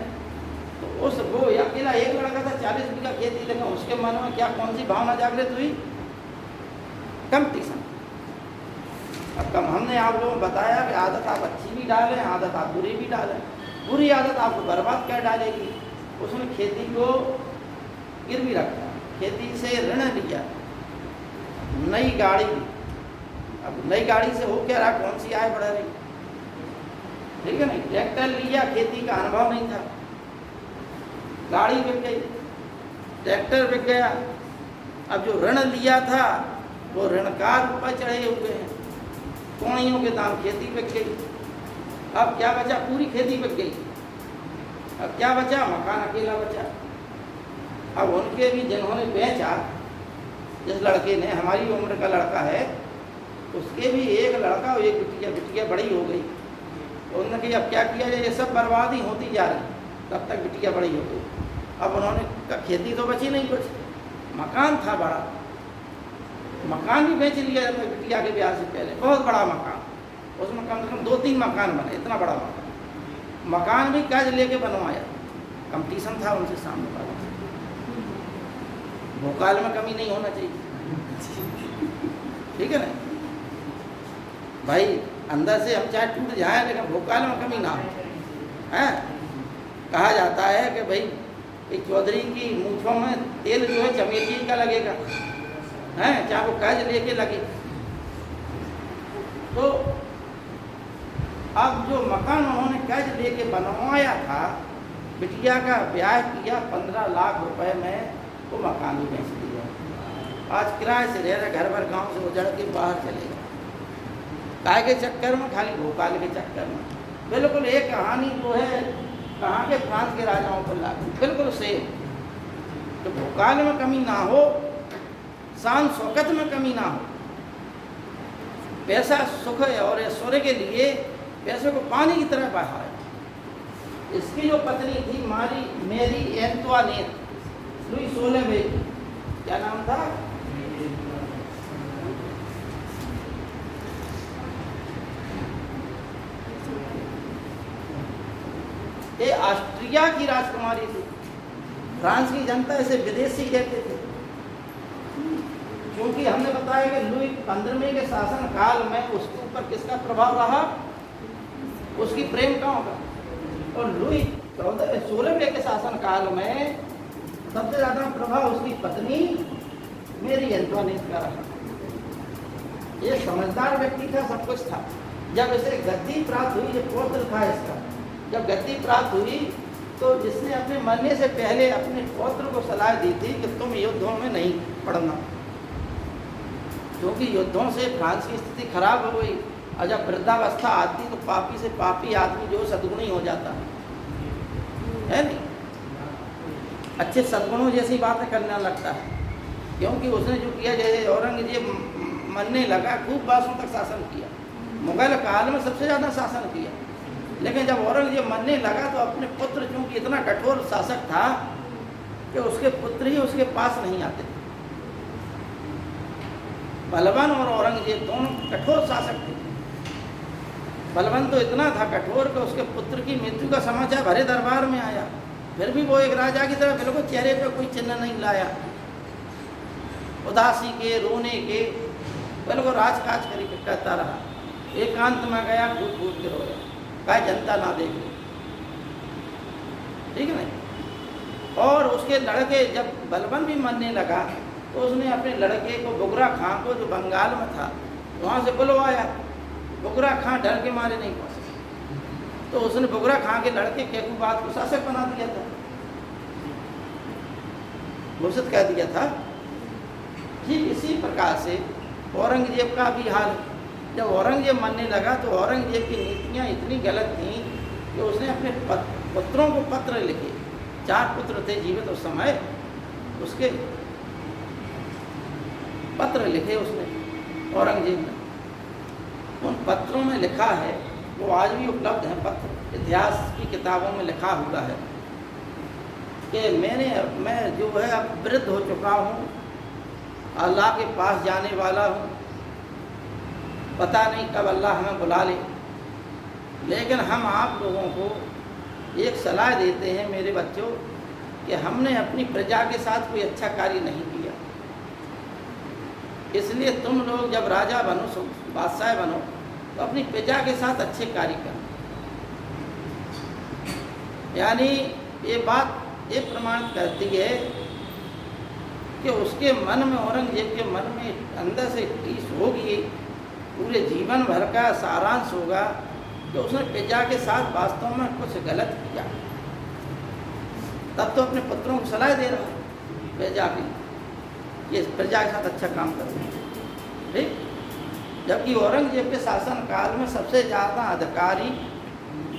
तो वो अकेला एक लड़का था, 40 बीघा खेती, लेकिन उसके मन में क्या, कौन सी भावना जागृत हुई, कंपटीशन। अब कम हमने आप लोगों को बताया कि आदत आप अच्छी भी डालें, आदत आप बुरी भी डालें। बुरी आदत आपको बर्बाद कर डालेगी। उसने खेती को गिरवी रखा, खेती से ऋण लिया, नई गाड़ी, अब नई गाड़ी से हो क्या रहा, कौन सी आय बढ़ रही, ठीक है नहीं। ट्रैक्टर लिया, खेती का अनुभव नहीं था, गाड़ी बिक गई, ट्रैक्टर बिक गया। अब जो ऋण लिया था वो ऋणकार ऊपर चढ़े हुए हैं, कौड़ियों के दाम, खेती बिक गई। अब क्या बचा, पूरी खेती बिक गई। अब क्या बचा, मकान अकेला बचा। अब उनके भी जिन्होंने बेचा, जिस लड़के ने, हमारी उम्र का लड़का है, उसके भी एक लड़का और एक बिटिया बड़ी हो गई। तो उन्होंने कहा अब क्या किया जाए, ये सब बर्बादी होती जा रही, तब तक बिटिया बड़ी हो गई। अब उन्होंने खेती तो बची नहीं कुछ, मकान था बड़ा, मकान भी बेच लिया बिटिया के ब्याह से पहले, बहुत बड़ा मकान, उसमें कम से कम 2-3 मकान बने, इतना बड़ा मकान भी कर्ज लेके बनवाया। कंपटीशन था उनसे सामने वाला। भोकाल में कमी नहीं होना चाहिए, ठीक है ना भाई। अंदर से हम चाहे टूट जाए, लेकिन भोकाल में कमी ना हो। है कहा जाता है कि भाई एक चौधरी की मूँछों में तेल जो है चमेली का लगेगा, हैं, चाहे वो कर्ज लेके लगे। तो अब जो मकान उन्होंने कर्ज लेके बनवाया था, बिटिया का ब्याह किया 15 लाख रुपए में, वो मकान भी बेच दिया। आज किराए से रह रहे, घर भर गांव से उजड़ के बाहर चले गए, काय के चक्कर में, खाली भोपाल के चक्कर में। बिल्कुल एक कहानी जो है कहाँ के, फ्रांस के राजाओं पर लागू, बिल्कुल सेम। तो भोकाल में कमी ना हो, शान शौकत में कमी ना हो। पैसा सुख और ऐश्वर्य के लिए पैसे को पानी की तरह बहाए। इसकी जो पत्नी थी मेरी एंटवानेट, लुई 16 में, क्या नाम था, ये ऑस्ट्रिया की राजकुमारी थी। फ्रांस की जनता इसे विदेशी कहते थे, क्योंकि हमने बताया कि लुई 15वें के शासन काल में उसके ऊपर किसका प्रभाव रहा, उसकी प्रेमिकाओं का। और लुई 16वें के शासन काल में सबसे ज़्यादा प्रभाव उसकी पत्नी मेरी एंटवानेट का रहा। ये समझदार व्यक्ति था, सब कुछ था। जब इसे गद्दी प्राप्त हुई, ये पुत्र था इसका, जब गद्दी प्राप्त हुई तो जिसने अपने मरने से पहले अपने पौत्र को सलाह दी थी कि तुम युद्धों में नहीं पड़ना, क्योंकि युद्धों से फ्रांस की स्थिति खराब हो गई। और जब वृद्धावस्था आती तो पापी से पापी आदमी जो सद्गुणी हो जाता है नहीं, अच्छे सद्गुणों जैसी बातें करने लगता है। क्योंकि उसने जो किया, जैसे औरंगजेब मरने लगा, खूब वर्षों तक शासन किया, मुगल काल में सबसे ज़्यादा शासन किया। लेकिन जब औरंगजेब मरने लगा तो अपने पुत्र, चूँकि इतना कठोर शासक था कि उसके पुत्र ही उसके पास नहीं आते थे। बलवान और औरंगजेब दोनों कठोर शासक थे। बलवान तो इतना था कठोर कि उसके पुत्र की मृत्यु का समाचार भरे दरबार में आया, फिर भी वो एक राजा की तरह बिल्कुल चेहरे पे कोई चिन्ह नहीं लाया, उदासी के, रोने के, बिल्कुल राजकाज करता रहा। एकांत में गया, कूद कूद के रोया, कहा जनता ना देख ले, ठीक है नहीं। और उसके लड़के, जब बलवान भी मरने लगा तो उसने अपने लड़के को, बुगरा खां को, जो बंगाल में था, वहाँ से बुलवाया। बुगरा खां डर के मारे नहीं पहुँचे, तो उसने बुगरा खां के लड़के केकूबाद को शासक बना दिया था, घोषित कर दिया था। ठीक इसी प्रकार से औरंगजेब का भी हाल। जब औरंगजेब मरने लगा तो औरंगजेब की नीतियाँ इतनी गलत थीं कि उसने अपने पुत्रों को पत्र लिखे। 4 पुत्र थे जीवित उस समय, उसके पत्र लिखे उसने औरंगजेब ने। उन पत्रों में लिखा है, वो आज भी उपलब्ध हैं पत्र, इतिहास की किताबों में लिखा हुआ है कि मैं जो है अब वृद्ध हो चुका हूँ, अल्लाह के पास जाने वाला हूँ, पता नहीं कब अल्लाह हमें बुला ले, लेकिन हम आप लोगों को एक सलाह देते हैं मेरे बच्चों कि हमने अपनी प्रजा के साथ कोई अच्छा कार्य नहीं किया, इसलिए तुम लोग जब राजा बनो, बादशाह बनो, तो अपनी प्रजा के साथ अच्छे कार्य करो। यानी ये बात ये प्रमाणित करती है कि उसके मन में, औरंगजेब के मन में अंदर से टीस होगी, पूरे जीवन भर का सारांश होगा कि उसने प्रजा के साथ वास्तव में कुछ गलत किया। तब तो अपने पुत्रों को सलाह दे रहा है प्रजा की, ये प्रजा के साथ अच्छा काम करो, ठीक। जबकि औरंगजेब के शासन काल में सबसे ज़्यादा अधिकारी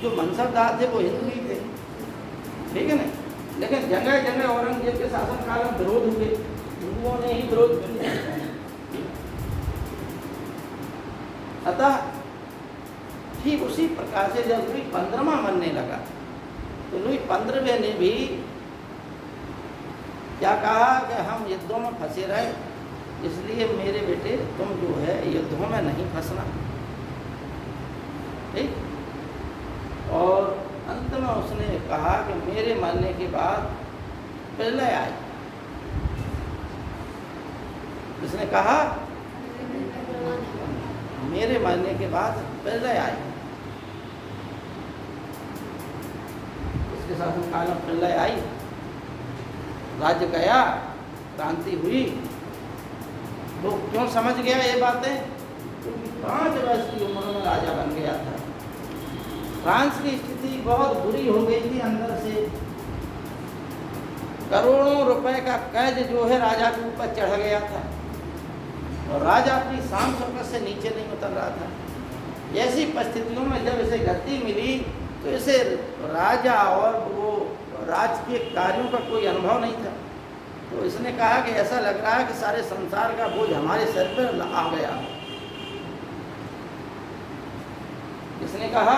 जो मनसबदार थे वो हिंदू ही थे, ठीक है नहीं। लेकिन जगह जगह औरंगजेब के शासन काल में विरोध हुए, हिंदुओं ने ही विरोध किया। अतः ठीक उसी प्रकार से जब लुई 15वां मरने लगा तो लुई 15वें ने भी क्या कहा कि हम युद्धों में फंसे रहे, इसलिए मेरे बेटे तुम जो है युद्धों में नहीं फंसना, ठीक। और अंत में उसने कहा कि मेरे मरने के बाद प्रलय आई। उसने कहा मेरे मरने के बाद प्रलय आई, उसके साथ काल में प्रलय आई, राज्य गया, क्रांति हुई। वो क्यों समझ गया ये बातें? क्योंकि 5 वर्ष की उम्र में राजा बन गया था। फ्रांस की स्थिति बहुत बुरी हो गई थी अंदर से, करोड़ों रुपए का कर्ज जो है राजा के ऊपर चढ़ गया था और राजा अपनी शान शौकत से नीचे नहीं उतर रहा था। ऐसी परिस्थितियों में जब इसे गद्दी मिली तो इसे राजा और वो राजकीय कार्यों का कोई अनुभव नहीं था। तो इसने कहा कि ऐसा लग रहा है कि सारे संसार का बोझ हमारे सर पर आ गया। इसने कहा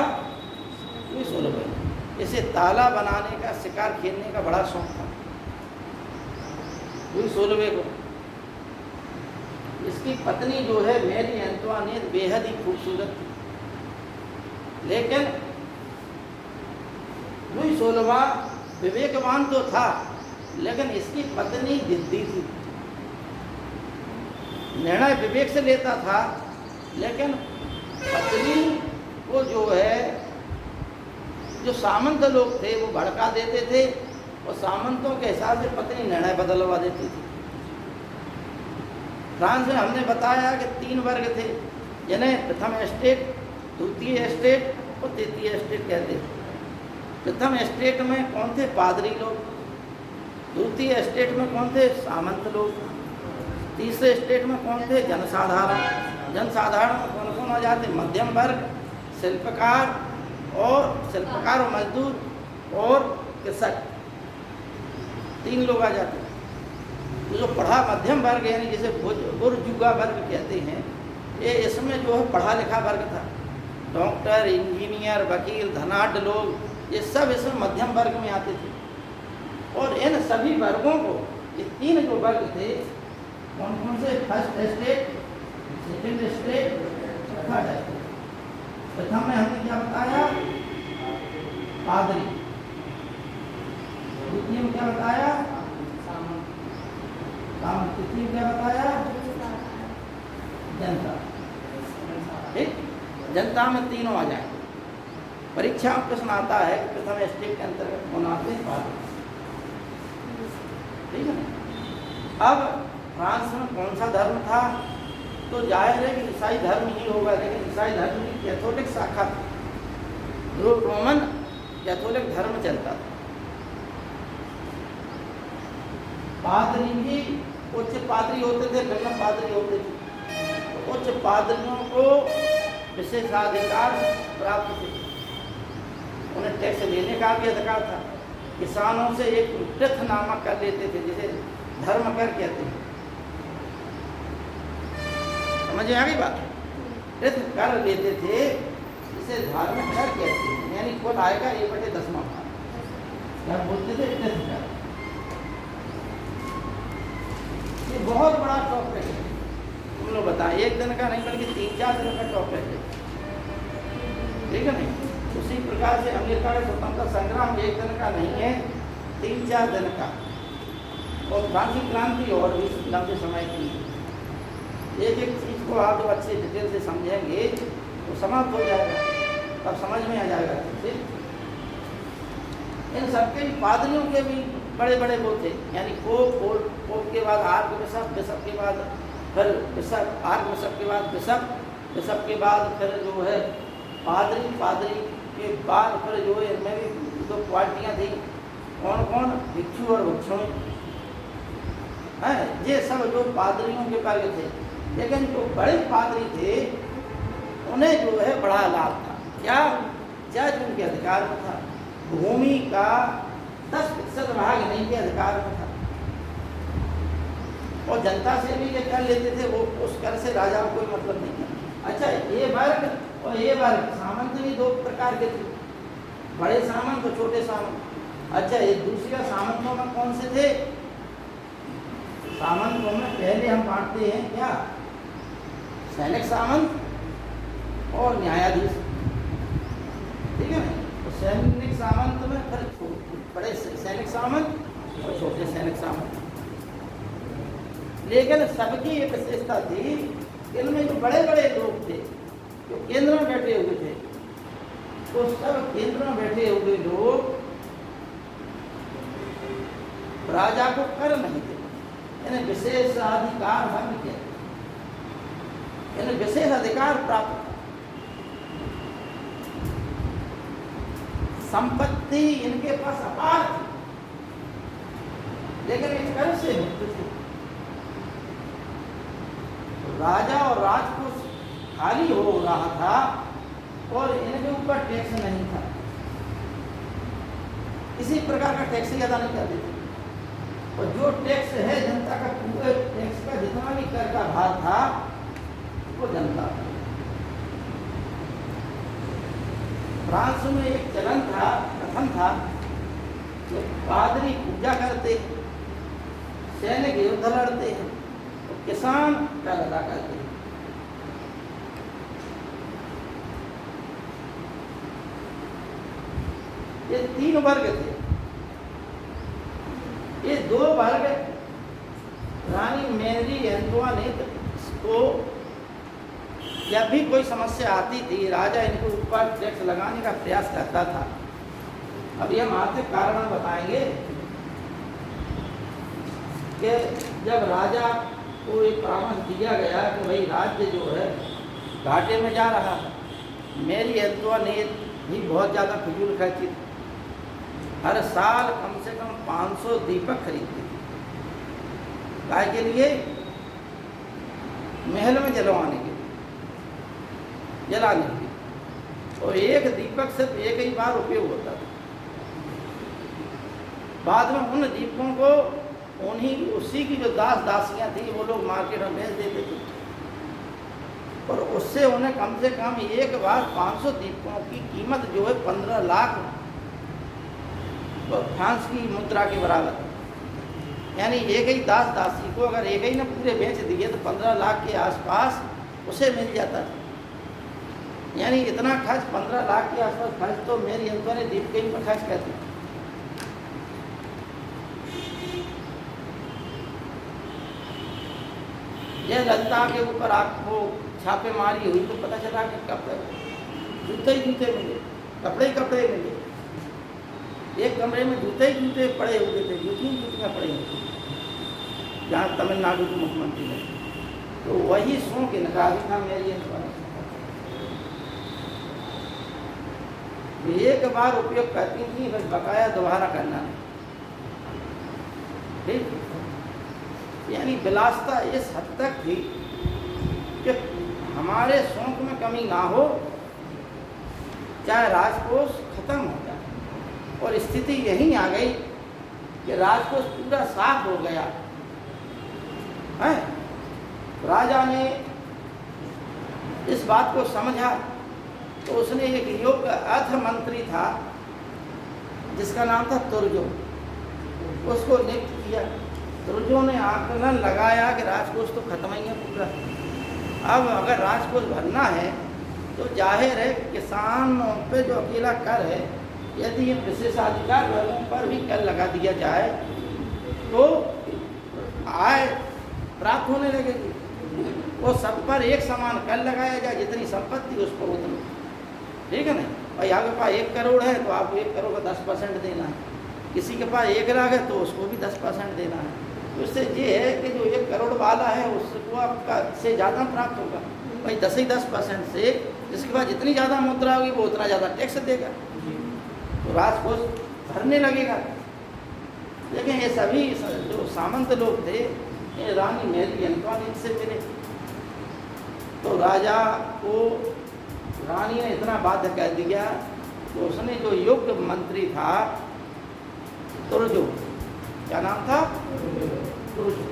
इसे ताला बनाने का, शिकार खेलने का बड़ा शौक था लुई 16वें को। इसकी पत्नी जो है मैरी एंटवानेट बेहद ही खूबसूरत थी, लेकिन लुई 16वां विवेकवान तो था, लेकिन इसकी पत्नी जिद्दी थी। निर्णय विवेक से लेता था, लेकिन पत्नी को जो है, जो सामंत लोग थे वो भड़का देते थे और सामंतों के हिसाब से पत्नी निर्णय बदलवा देती थी। फ्रांस में हमने बताया कि 3 वर्ग थे, जिन्हें प्रथम एस्टेट, द्वितीय एस्टेट और तृतीय एस्टेट कहते थे। प्रथम स्टेट में कौन थे? पादरी लोग। द्वितीय स्टेट में कौन थे? सामंत लोग। तीसरे स्टेट में कौन थे? जनसाधारण। जनसाधारण में कौन कौन आ जाते? मध्यम वर्ग, शिल्पकार और मजदूर और कृषक, 3 लोग आ जाते। तो जो पढ़ा मध्यम वर्ग यानी जिसे बुर्जुआ वर्ग कहते हैं, ये इसमें जो है पढ़ा लिखा वर्ग था। डॉक्टर, इंजीनियर, वकील, धनाढ़ लोग, ये सब इसमें मध्यम वर्ग में आते थे। और इन सभी वर्गों को, ये 3 जो वर्ग थे, कौन कौन से? First state, second state, third state. प्रथम में हमने क्या बताया? पादरी। द्वितीय में क्या बताया? सामंत। तृतीय में क्या बताया? जनता। ठीक, जनता में तीनों आ जाए। परीक्षा में प्रश्न आता है कि प्रथम स्टेट के अंतर्गत कौन आते हैं? पादरी। ठीक है ना। अब फ्रांस में कौन सा धर्म था? तो जाहिर है कि ईसाई धर्म ही होगा, लेकिन ईसाई धर्म की कैथोलिक शाखा थी। रोमन कैथोलिक धर्म चलता था। पादरी भी उच्च पादरी होते थे, निम्न पादरी होते थे। तो उच्च पादरियों को विशेषाधिकार प्राप्त थे, उन्हें टैक्स लेने का भी अधिकार था। किसानों से एक तीर्थ नामक कर लेते थे, जिसे धर्म कर कहते हैं। समझ में आ गई बात? तीर्थ कर लेते थे, जिसे धार्मिक कर कहते हैं, यानी कुल आएगा 1/10 भाग। क्या बोलते थे? तीर्थ कर। ये बहुत बड़ा टॉपिक है, तुम लोग बताएं। 1 दिन का नहीं बल्कि 3-4 दिन का टॉपिक है, ठीक है नहीं? उसी प्रकार से अमेरिका का स्वतंत्रता संग्राम 1 दिन का नहीं है, 3-4 दिन का। और फ्रांसीसी क्रांति और भी लंबे समय की। एक एक चीज़ को आप जब अच्छे डिटेल से समझेंगे तो समाप्त हो जाएगा, तब समझ में आ जाएगा। ठीक, इन सबके पादरियों के भी बड़े बड़े वो थे, यानी पोप के बाद आर्क बिशप, बिशप के बाद फिर बिशप, आर्क बिशप के बाद बिशप, बिशप के बाद फिर जो है पादरी, पादरी के बाद फिर जो है इनमें भी 2 क्वालिटियाँ थी। कौन कौन? भिक्षु और भिक्षुणी हैं। ये सब जो पादरियों के वर्ग थे। लेकिन जो बड़े पादरी थे उन्हें जो है बड़ा लाभ था। क्या? जज उनके अधिकार में था। भूमि का 10% भाग नहीं के अधिकार में था। और जनता से भी ये कर लेते थे, वो उस कर से राजा को कोई मतलब नहीं था। अच्छा, ये वर्ग और ये वर्ग, सामंत भी 2 प्रकार के थे, बड़े सामंत और छोटे सामंत। अच्छा, ये दूसरा सामंतों में कौन से थे? सामंतों में पहले हम बांटते हैं क्या? सैनिक सामंत और न्यायाधीश, ठीक है ना? तो सैनिक सामंत में फिर बड़े सैनिक सामंत और छोटे सैनिक सामंत। लेकिन सबकी एक विशेषता थी, इनमें जो बड़े बड़े लोग थे जो केंद्र में बैठे हुए थे, तो सब केंद्र में बैठे हुए लोग राजा को कर नहीं थे, इन्हें विशेष अधिकार भंग किया, इन्हें विशेष अधिकार प्राप्त। संपत्ति इनके पास अपार थी, लेकिन इस कर से मुक्त थे। राजा और राजकोष खाली हो रहा था और इनके ऊपर टैक्स नहीं था। इसी प्रकार का टैक्स अदा नहीं करते थे। और जो टैक्स है जनता का, पूरे टैक्स का जितना भी कर का भार था वो जनता था। फ्रांस में एक चलन था, कथन था, कि पादरी पूजा करते, सैनिक युद्ध लड़ते हैं, तो किसान कर अदा करते हैं। ये 3 वर्ग थे। ये 2 वर्ग रानी मैरी एंटोनेट को जब भी कोई समस्या आती थी, राजा इनके ऊपर टैक्स लगाने का प्रयास करता था। अभी हम आर्थिक कारण बताएंगे कि जब राजा को एक परामर्श दिया गया कि भाई राज्य जो है घाटे में जा रहा है, मैरी एंटोनेट भी बहुत ज़्यादा फिजूल खर्ची थी, हर साल कम से कम 500 दीपक खरीदती थी। काय के लिए? महल में जलवाने के लिए, जलाने के लिए। और एक दीपक सिर्फ एक ही बार उपयोग होता था। बाद में उन दीपकों को उसी की जो दास दासियां थी वो लोग मार्केट में बेच देते थे, और उससे उन्हें कम से कम एक बार 500 दीपकों की कीमत जो है 15 लाख फ्रांस की मुद्रा के बराबर। यानी एक ही दास दासी को अगर एक ही ने पूरे बेच दिए तो 15 लाख के आसपास उसे मिल जाता था। यानी इतना खर्च, 15 लाख के आसपास खर्च तो मेरी अंतों दीप के ही पर खर्च करती। यह ललिता के ऊपर आपको छापेमारी हुई तो पता चला कि कपड़े जूते ही जूते मिले, कपड़े ही कपड़े मिले। एक कमरे में जूते ही जूते पड़े हुए थे, जूतियाँ पड़े हुए थे, जहाँ तमिलनाडु के मुख्यमंत्री ने। तो वही शौक इनका भी था मेरी एक बार उपयोग करती थी, बस बकाया दोबारा करना नहीं। ठीक, यानी विलासता इस हद तक थी कि हमारे शौक में कमी ना हो, चाहे राजकोष खत्म हो जाए। और स्थिति यही आ गई कि राजकोष पूरा साफ हो गया है। राजा ने इस बात को समझा तो उसने एक योग्य अर्थ मंत्री था जिसका नाम था तुर्जो, उसको नियुक्त किया। तुर्जो ने आकलन लगाया कि राजकोष तो खत्म ही है पूरा। अब अगर राजकोष भरना है तो जाहिर है किसानों पे जो अकेला कर है, यदि ये विशेषाधिकार वर्गों पर भी कर लगा दिया जाए तो आय प्राप्त होने लगेगी। वो सब पर एक समान कर लगाया जाए, जितनी संपत्ति उस पर उतनी। ठीक है ना भाई, आपके पास 1 करोड़ है तो आपको 1 करोड़ का 10% देना है, किसी के पास 1 लाख है तो उसको भी 10% देना है। तो इससे ये है कि जो 1 करोड़ वाला है उसको आपका से ज़्यादा प्राप्त होगा भाई, 10 ही 10% से जिसके पास जितनी ज़्यादा मुद्रा होगी वो उतना ज़्यादा टैक्स देगा, तो राजकोष भरने लगेगा। लेकिन ये सभी जो सामंत लोग थे, ये रानी मेरी अंतवानी से मिले तो राजा को रानी ने इतना बाध्य कर दिया तो उसने जो योग्य मंत्री था तुर्जो, क्या नाम था? तुर्जो।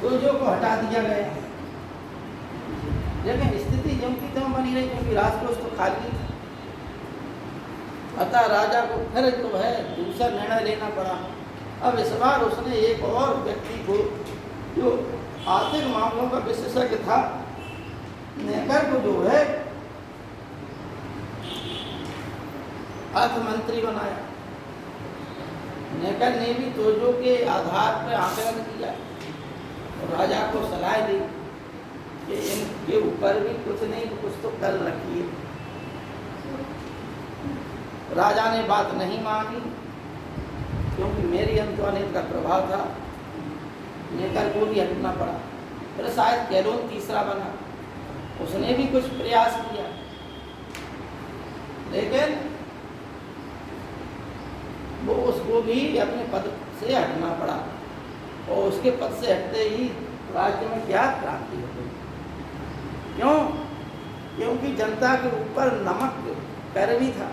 तुर्जो को हटा दिया गया। लेकिन स्थिति ज्यों की त्यों बनी रही, क्योंकि राजकोष तो खाली था। अतः राजा को फिर जो है दूसरा निर्णय लेना पड़ा। अब इस बार उसने एक और व्यक्ति को जो आर्थिक मामलों का विशेषज्ञ था, नेकर को जो है अर्थ मंत्री बनाया। नेकर ने भी तुर्जो के आधार पर आकलन किया और राजा को सलाह दी कि इनके ऊपर भी कुछ नहीं कुछ तो कर रखिए। राजा ने बात नहीं मानी क्योंकि मेरी अंतवानियत का प्रभाव था, नेकर को भी हटना पड़ा। फिर शायद कैलोन तीसरा बना, उसने भी कुछ प्रयास किया, लेकिन वो उसको भी अपने पद से हटना पड़ा। और उसके पद से हटते ही राज्य में क्या क्रांति हो गई। क्यों? क्योंकि जनता के ऊपर नमक कर भी था।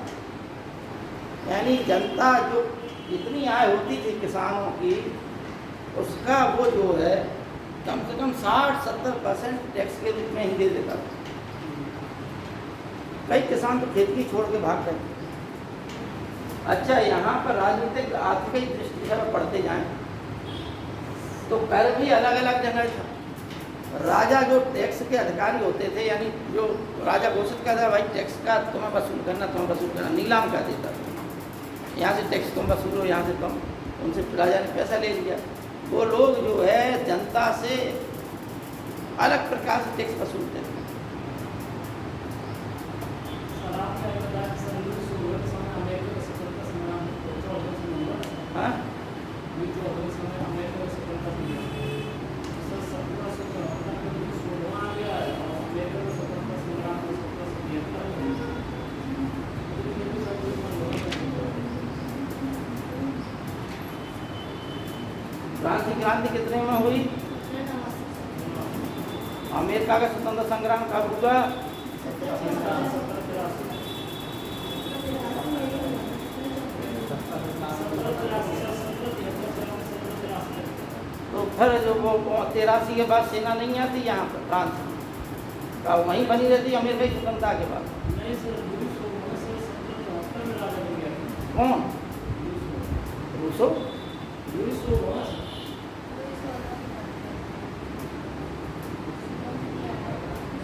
यानी जनता जो जितनी आय होती थी किसानों की, उसका वो जो है कम से कम 60-70% टैक्स के रूप में ही दे देता था। कई किसान तो खेती छोड़ के भाग गए। अच्छा, यहाँ पर राजनीतिक आर्थिक दृष्टि से पढ़ते जाएं तो कर भी अलग अलग जगह था। राजा जो टैक्स के अधिकारी होते थे, यानी जो राजा घोषित करता भाई टैक्स का तुम्हें वसूल करना, नीलाम कर देता था। यहाँ से टैक्स तुम वसूलो, यहाँ से तुम, उनसे राजा ने पैसा ले लिया। वो लोग जो है जनता से अलग प्रकार से टैक्स वसूलते थे। हाँ? क्रांति कितने में हुई? अमेरिका का स्वतंत्र संग्राम कब हुआ? तो फिर जो वो 83 के बाद सेना नहीं आती यहाँ पर फ्रांस में, का वहीं बनी रहती अमेरिका की स्वतंत्रता के बाद। कौन? रूसो?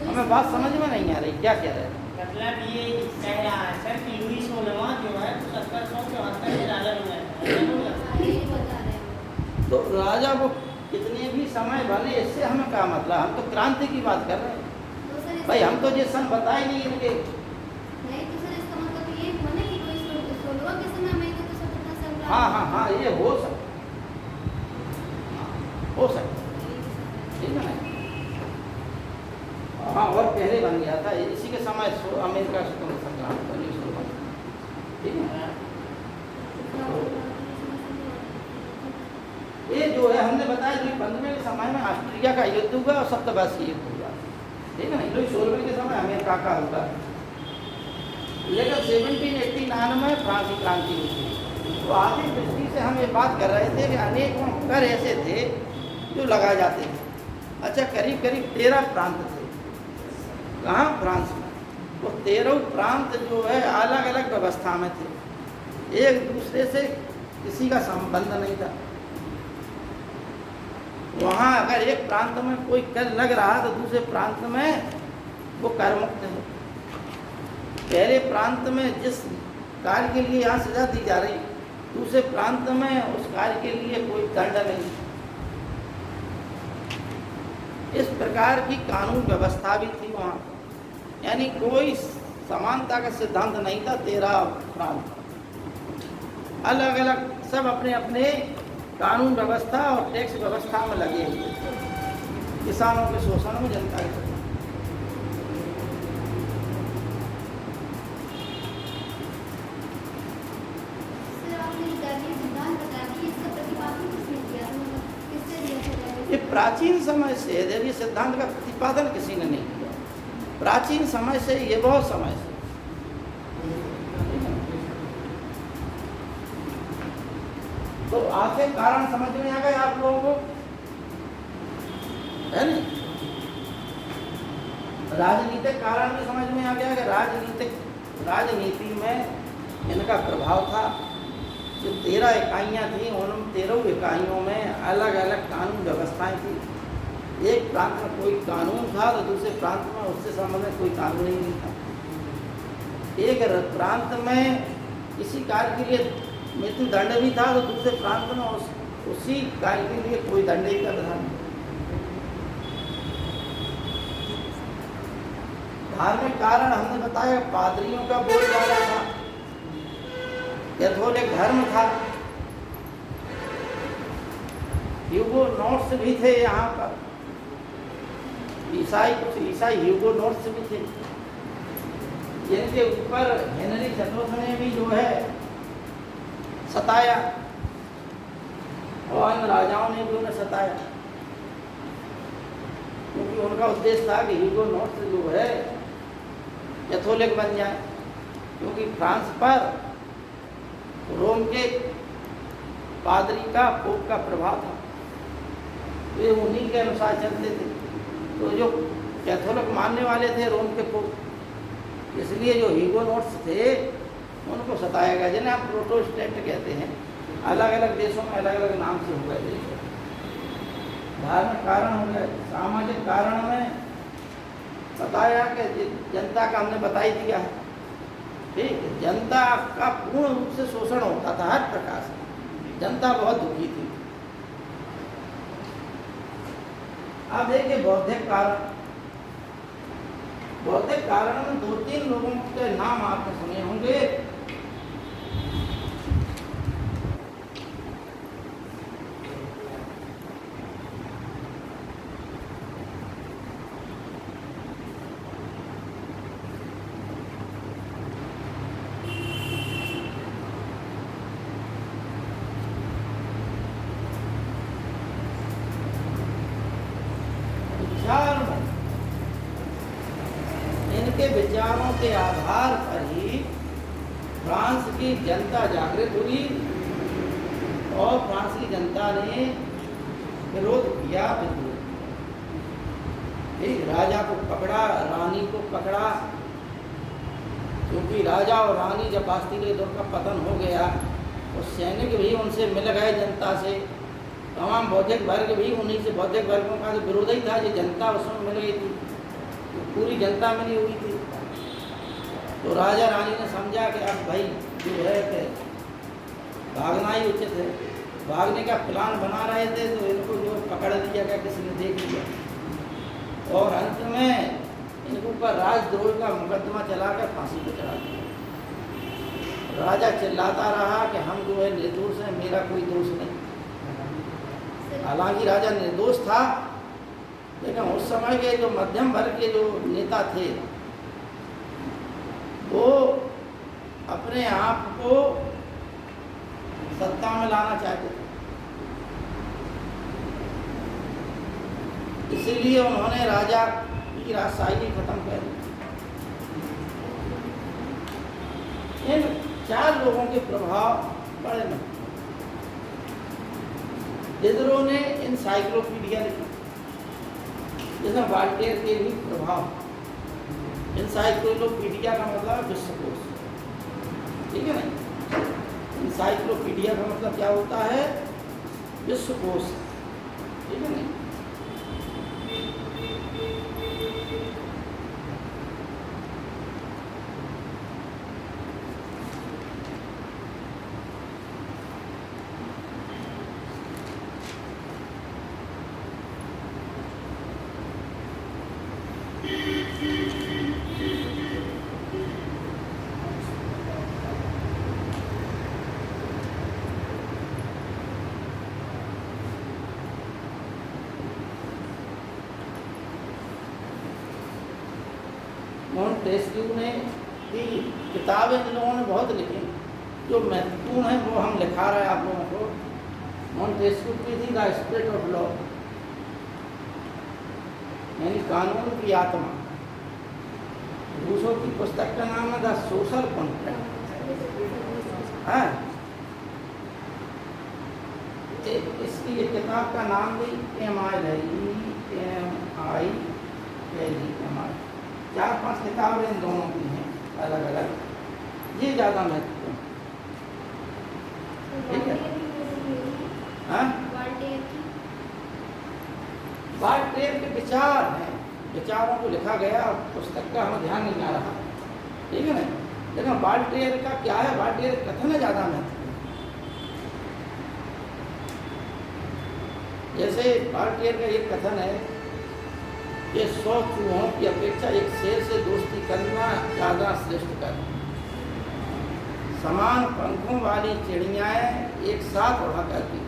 हमें बात समझ में नहीं आ रही, क्या कह रहे हैं? मतलब ये कह रहा है सर कि लुई 16वां जो है 1774 में राजा बना है। तो राजा वो कितने भी समय भले, इससे हमें क्या मतलब? हम तो क्रांति की बात कर रहे हैं भाई, हम तो ये सन बताए नहीं इनके। हाँ हाँ हाँ, ये हो सकता ठीक है ना। हाँ, और पहले बन गया था इसी के समय अमेरिका स्वतंत्र संग्राम का न्यूज़, ठीक है। ये जो है हमने बताया कि 15वें के समय में ऑस्ट्रेलिया का युद्ध हुआ और सप्तवर्षीय युद्ध हुआ, ठीक है ना। लुई 16वें के समय अमेरिका का हुआ, लेकिन 1789 में फ्रांसी क्रांति हुई। तो आर्थिक दृष्टि से हम ये बात कर रहे थे कि अनेक कर ऐसे थे जो लगाए जाते थे। अच्छा, करीब करीब 13 प्रांत थे। कहाँ? फ्रांस में। वो 13 प्रांत जो है अलग अलग व्यवस्था में थे, एक दूसरे से किसी का संबंध नहीं था। वहाँ अगर एक प्रांत में कोई कर लग रहा तो दूसरे प्रांत में वो कर मुक्त है। पहले प्रांत में जिस कार्य के लिए यहाँ सजा दी जा रही, दूसरे प्रांत में उस कार्य के लिए कोई दंड नहीं। इस प्रकार की कानून व्यवस्था भी थी वहाँ, यानी कोई समानता का सिद्धांत नहीं था। 13 प्रांत अलग अलग सब अपने अपने कानून व्यवस्था और टैक्स व्यवस्था में लगे हुए थे, किसानों के शोषण में, जनता के शोषण। ये प्राचीन समय से ये सिद्धांत का प्रतिपादन किसी ने नहीं किया, प्राचीन समय से, ये बहुत समय से। तो आखिर कारण समझ में आ गए आप लोगों को, है नहीं? राजनीतिक कारण भी समझ में आ गया कि राजनीति में इनका प्रभाव था। जो 13 इकाइयाँ थी, उन 13 इकाइयों में अलग अलग कानून व्यवस्थाएं थी। एक प्रांत में कोई कानून था तो दूसरे प्रांत में उससे संबंधित कोई कानून ही नहीं था। एक प्रांत में किसी कार्य के लिए मृत्यु दंड भी था तो दूसरे प्रांत में उसी कार्य के लिए कोई दंड ही का विधान नहीं। धार्मिक कारण हमने बताया, पादरियों का बोलबाला था, कैथोलिक धर्म था, ह्यूगोनॉट्स भी थे यहाँ पर, कुछ ईसाई ह्यूगोनॉट्स भी थे, जिनके ऊपर हेनरी चतुर्थ ने भी जो है सताया, और अन्य राजाओं ने भी उन्हें सताया, क्योंकि उनका उद्देश्य था कि ह्यूगोनॉट्स जो है कैथोलिक बन जाए, क्योंकि फ्रांस पर रोम के पादरी का, पोप का प्रभाव था। वे उन्हीं के अनुसार चलते थे। तो जो कैथोलिक मानने वाले थे रोम के पोप, इसलिए जो ह्यूगोनॉट्स थे उनको सताया गया, जिन्हें आप प्रोटेस्टेंट कहते हैं। अलग अलग देशों में अलग अलग नाम से हो गए थे। धार्मिक कारण हो गए। सामाजिक कारण में बताया कि जनता का हमने बता ही दिया है, ठीक। जनता का पूर्ण रूप से शोषण होता था हर प्रकार से, जनता बहुत दुखी थी। अब देखिए बौद्धिक कारण। बौद्धिक कारण में 2-3 लोगों के नाम आपने सुने होंगे। इनके विचारों के आधार पर ही फ्रांस की जनता जागृत हुई और फ्रांस की जनता ने विरोध किया। एक राजा को पकड़ा, रानी को पकड़ा, क्योंकि राजा और रानी जब बास्तिल दौर का पतन हो गया तो सैनिक भी उनसे मिल गए, जनता से, तमाम बौद्धिक वर्ग भी उन्हीं से, बौद्धिक वर्गों का तो विरोध ही था, जो जनता उसमें मिल गई थी, तो पूरी जनता मिली हुई थी। तो राजा रानी ने समझा कि अब भाई जो है कि भागना ही उचित है। भागने का प्लान बना रहे थे तो इनको जो पकड़ लिया गया, किसी ने देख लिया और अंत में इनको ऊपर राजद्रोह का मुकदमा चलाकर फांसी पर चढ़ा दिया। राजा चिल्लाता रहा कि हम जो है निर्दोष हैं, मेरा कोई दोष नहीं। हालांकि राजा निर्दोष था, लेकिन उस समय के जो मध्यम वर्ग के जो नेता थे वो अपने आप को सत्ता में लाना चाहते थे, इसीलिए उन्होंने राजा की राजशाही खत्म कर दी। इन 4 लोगों के प्रभाव बड़े में डिडरो ने एनसाइक्लोपीडिया लिखी, जिसमें वॉल्टेयर के भी प्रभाव। एनसाइक्लोपीडिया का मतलब विश्वकोश, ठीक है ना। एनसाइक्लोपीडिया का मतलब क्या होता है? विश्वकोश, ठीक है ना। मोंटेस्क्यू ने की किताबें इन लोगों ने बहुत लिखी, जो महत्वपूर्ण है वो हम लिखा रहे हैं आप लोगों को। मोंटेस्क्यू की थी द स्पिरिट ऑफ लॉ, यानी कानून की आत्मा। रूसो की पुस्तक का नाम है द सोशल कॉन्ट्रैक्ट। इसकी ये किताब का नाम भी MI है, EMI, 4-5 किताबें इन दोनों की हैं अलग अलग, ये ज़्यादा महत्वपूर्ण, ठीक है। वॉल्टेयर के विचार हैं, विचारों को लिखा गया, पुस्तक का हमें ध्यान नहीं आ रहा, ठीक है ना। लेकिन वॉल्टेयर का क्या है? वॉल्टेयर कथन है ज़्यादा महत्वपूर्ण। जैसे वॉल्टेयर का एक कथन है कि 100 चूहों की अपेक्षा एक शेर से दोस्ती करना ज़्यादा श्रेष्ठ कर। समान पंखों वाली चिड़ियाएँ एक साथ उड़ा करती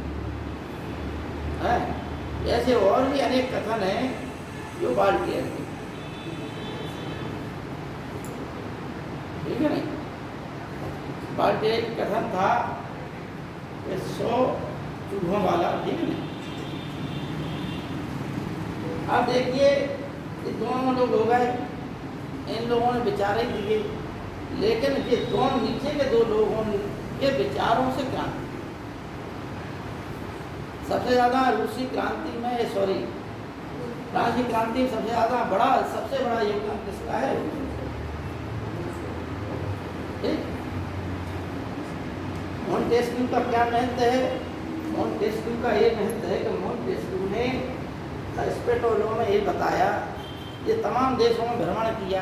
हैं। ऐसे और भी अनेक कथन हैं जो वॉल्टेयर के, ठीक है नहीं। वॉल्टेयर का कथन था कि 100 चूहों वाला, ठीक है नहीं। अब देखिए ये दोनों लोग हो गए, इन लोगों ने विचार ही दिए, लेकिन ये दोनों नीचे के 2 लोगों ने ये विचारों से क्रांति, सबसे ज़्यादा रूसी क्रांति में, फ्रांस की क्रांति में सबसे बड़ा योगदान किसका है? ठीक। मोंटेस्क्यू का क्या महत्व है? मोंटेस्क्यू का ये महत्व है कि मोंटेस्क्यू ने स्पिरिट ऑफ लॉ में ये बताया, ये तमाम देशों में भ्रमण किया,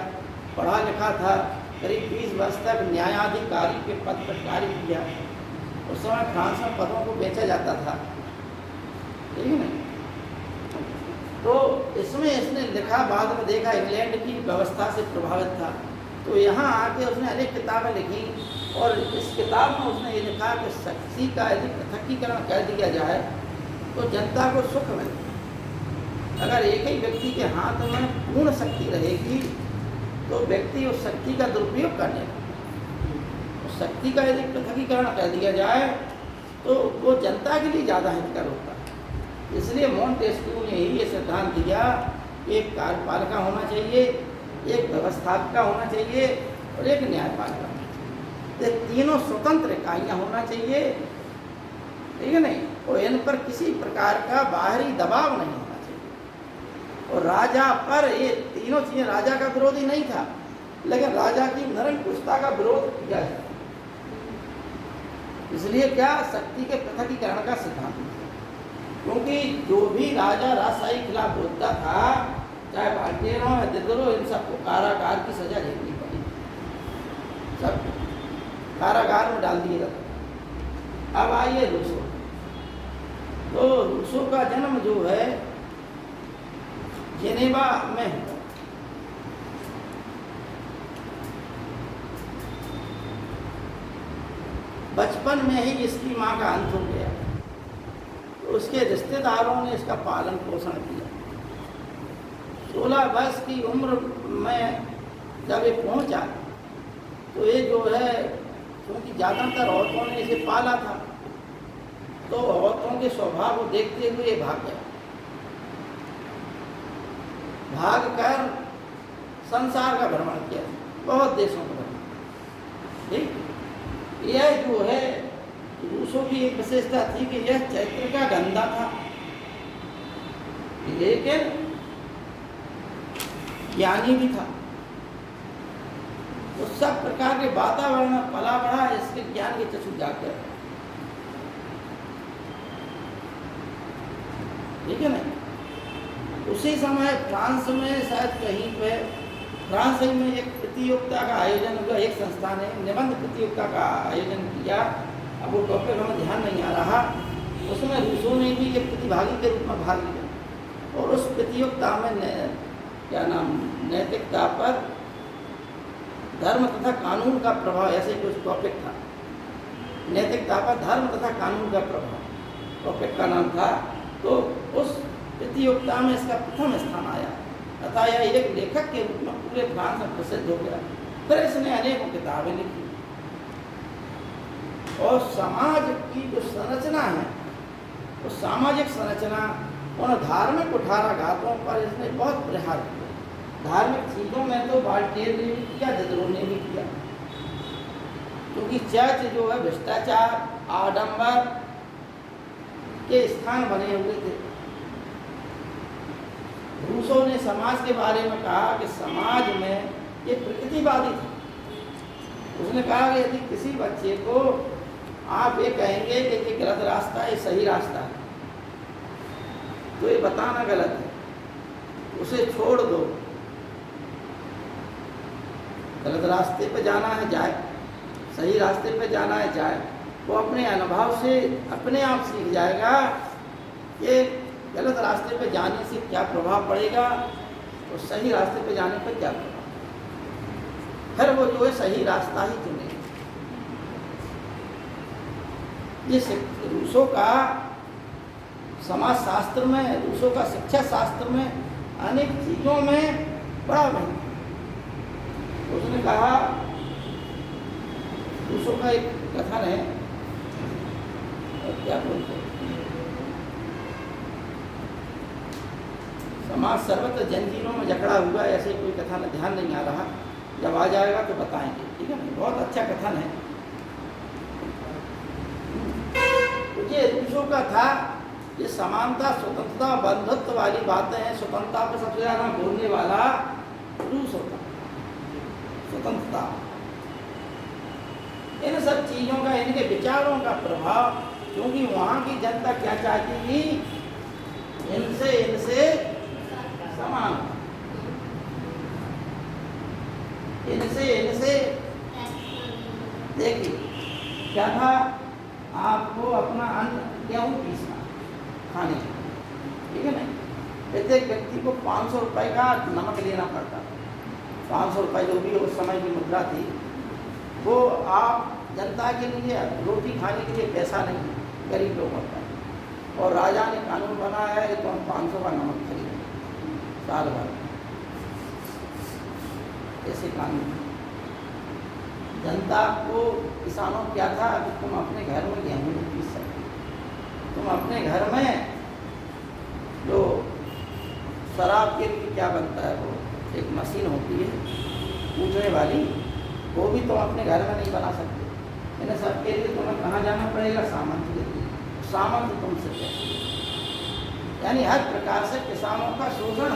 पढ़ा लिखा था, करीब 20 वर्ष तक न्यायाधिकारी के पद पर कार्य किया। उस समय फ्रांस में पदों को बेचा जाता था, ठीक है ना। तो इसमें इसने लिखा, बाद में देखा इंग्लैंड की व्यवस्था से प्रभावित था, तो यहाँ आके उसने अनेक किताबें लिखी और इस किताब में उसने ये लिखा कि शक्ति का यदि पृथकीकरण कर दिया जाए तो जनता को सुख मिले। अगर एक ही व्यक्ति के हाथ में पूर्ण शक्ति रहेगी तो व्यक्ति उस शक्ति का दुरुपयोग करने लगेगा। उस शक्ति का यदि पृथकीकरण कर दिया जाए तो वो जनता के लिए ज़्यादा हितकर होता है। इसलिए मोंटेस्क्यू ने ही ये सिद्धांत दिया कि एक कार्यपालिका होना चाहिए एक व्यवस्थापिका होना चाहिए और एक न्यायपालिका होना चाहिए। ये तीनों स्वतंत्र इकाइयाँ होना चाहिए, ठीक है नहीं, और इन पर किसी प्रकार का बाहरी दबाव नहीं होना चाहिए। और राजा पर ये तीनों चीज़ें, राजा का विरोधी नहीं था, लेकिन राजा की निरंकुशता का विरोध किया जाए। इसलिए क्या, शक्ति के पृथकीकरण का सिद्धांत, क्योंकि जो भी राजा राजशाही के खिलाफ बोलता था, चाहे बाल्टियन हो या दिदरो, इन सबको कारागार की सजा झेलनी पड़ी, सब कारागार में डाल दिए जाते। अब आइए रूसो। तो रूसो का जन्म जो है जेनेवा में हुआ। बचपन में ही इसकी माँ का अंत हो गया, तो उसके रिश्तेदारों ने इसका पालन पोषण किया। 16 वर्ष की उम्र में जब ये पहुंचा, तो ये जो है, क्योंकि ज़्यादातर औरतों ने इसे पाला था, तो औरतों के स्वभाव को देखते हुए ये भाग गया। भागकर संसार का भ्रमण किया, बहुत देशों का भ्रमण। ठीक, यह जो है रूसों की एक विशेषता थी कि यह चैत्र का गंधा था, लेकिन ज्ञानी भी था। तो सब प्रकार के वातावरण में पला बढ़ा, इसके ज्ञान के चक्षु जाग गए, ठीक है ना। उसी समय फ्रांस में शायद कहीं पे, फ्रांस में एक प्रतियोगिता का आयोजन हुआ, एक संस्थान ने निबंध प्रतियोगिता का आयोजन किया। अब वो टॉपिक हमें ध्यान नहीं आ रहा, उसमें रूसों ने भी एक प्रतिभागी के रूप में भाग लिया। और उस प्रतियोगिता में क्या नाम, नैतिकता पर धर्म तथा कानून का प्रभाव, ऐसे कुछ टॉपिक था। नैतिकता पर धर्म तथा कानून का प्रभाव टॉपिक का नाम था। तो उस प्रतियोगिता में इसका प्रथम स्थान आया, अतः यह एक लेखक के रूप में पूरे फ्रांस में प्रसिद्ध हो गया। फिर इसने अनेकों किताबें लिखी, और समाज की जो संरचना है, वो सामाजिक संरचना, उन धार्मिक कुठाराघातों पर इसने बहुत प्रहार किया। धार्मिक चीज़ों में तो बाल्टियर ने भी किया, दिदरो ने भी किया, क्योंकि चर्च जो है भ्रष्टाचार, आडंबर के स्थान बने हुए थे। रूसों ने समाज के बारे में कहा कि समाज में ये प्रकृतिवादी था। उसने कहा कि यदि किसी बच्चे को आप ये कहेंगे कि ये गलत रास्ता है, सही रास्ता है, तो ये बताना गलत है, उसे छोड़ दो, गलत रास्ते पे जाना है जाए, सही रास्ते पे जाना है जाए। वो अपने अनुभव से अपने आप सीख जाएगा कि गलत रास्ते पे जाने से क्या प्रभाव पड़ेगा और सही रास्ते पे जाने पर क्या प्रभाव। फिर वो जो है सही रास्ता ही चुने। ये रूसों का समाज शास्त्र में, रूसों का शिक्षा शास्त्र में अनेक चीज़ों में बड़ा महत्व। उसने कहा, रूसों का एक कथन है, क्या बोलते हैं, समाज सर्वत्र जंजीरों में जकड़ा हुआ, ऐसे कोई कथन ध्यान नहीं आ रहा, जब आ जाएगा तो बताएंगे, ठीक है ना। बहुत अच्छा कथन है। तो ये रूसों का था, ये समानता, स्वतंत्रता, बंधुत्व वाली बातें हैं। स्वतंत्रता पर सबसे ज़्यादा बोलने वाला रूस होता, स्वतंत्रता, इन सब चीज़ों का, इनके विचारों का प्रभाव, क्योंकि वहाँ की जनता क्या चाहती थी, इनसे समान, इनसे देखिए क्या था, आपको अपना अन्न गेहूँ पीसना खाने, ठीक है ना। प्रत्येक व्यक्ति को 500 रुपये का नमक लेना पड़ता। 500 रुपये जो भी उस समय की मुद्रा थी, वो आप जनता के लिए रोटी खाने के लिए पैसा नहीं, गरीब लोगों का। और राजा ने कानून बनाया है कि तुम 500 का नमक खरीदो साल भर, ऐसे कानून। जनता को, किसानों को क्या था कि तुम अपने घर में गेहूँ नहीं पीस सकते, तुम अपने घर में जो शराब के लिए क्या बनता है, वो एक मशीन होती है कूटने वाली, वो भी तुम अपने घर में नहीं बना सकते। इन्हें सबके लिए तुम्हें कहाँ जाना पड़ेगा? सामंत के लिए। सामंत तुमसे कैसे? यानी हर प्रकार से किसानों का शोषण,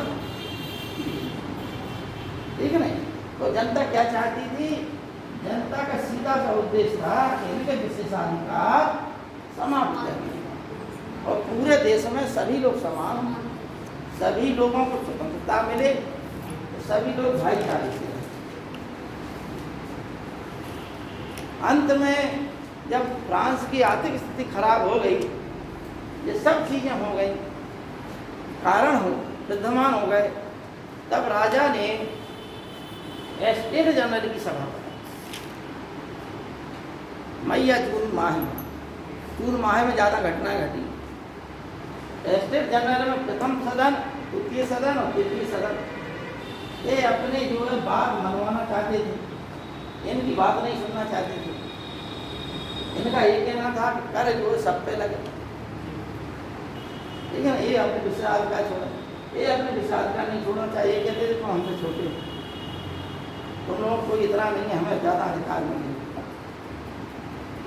ठीक है नहीं? तो जनता क्या चाहती थी? जनता का सीधा सा उद्देश्य था कि इनके विशेषाधिकार समाप्त करने और पूरे देश में सभी लोग समान हों, सभी लोगों को स्वतंत्रता मिले, सभी लोग भाईचारे से। अंत में जब फ्रांस की आर्थिक स्थिति खराब हो गई, ये सब चीजें हो गई, कारण हो विद्यमान हो गए, तब राजा ने स्टेट जनरल की सभा बनाई मई या जून माह में ज़्यादा घटनाएं घटी। स्टेट जनरल में प्रथम सदन, द्वितीय सदन और तृतीय सदन ये अपने जो है बात मनवाना चाहते थे, इनकी बात नहीं सुनना चाहते थे। इनका ये कहना था कि कर जो है सब पे लगे, ठीक है ना? ये अपने विशेषाधिकार छोड़ा, ये अपने विशेषाधिकार नहीं छोड़ना चाहिए। कहते थे तो हमसे छोटे हो, तुम लोगों को इतना नहीं है, हमें ज़्यादा अधिकार नहीं है।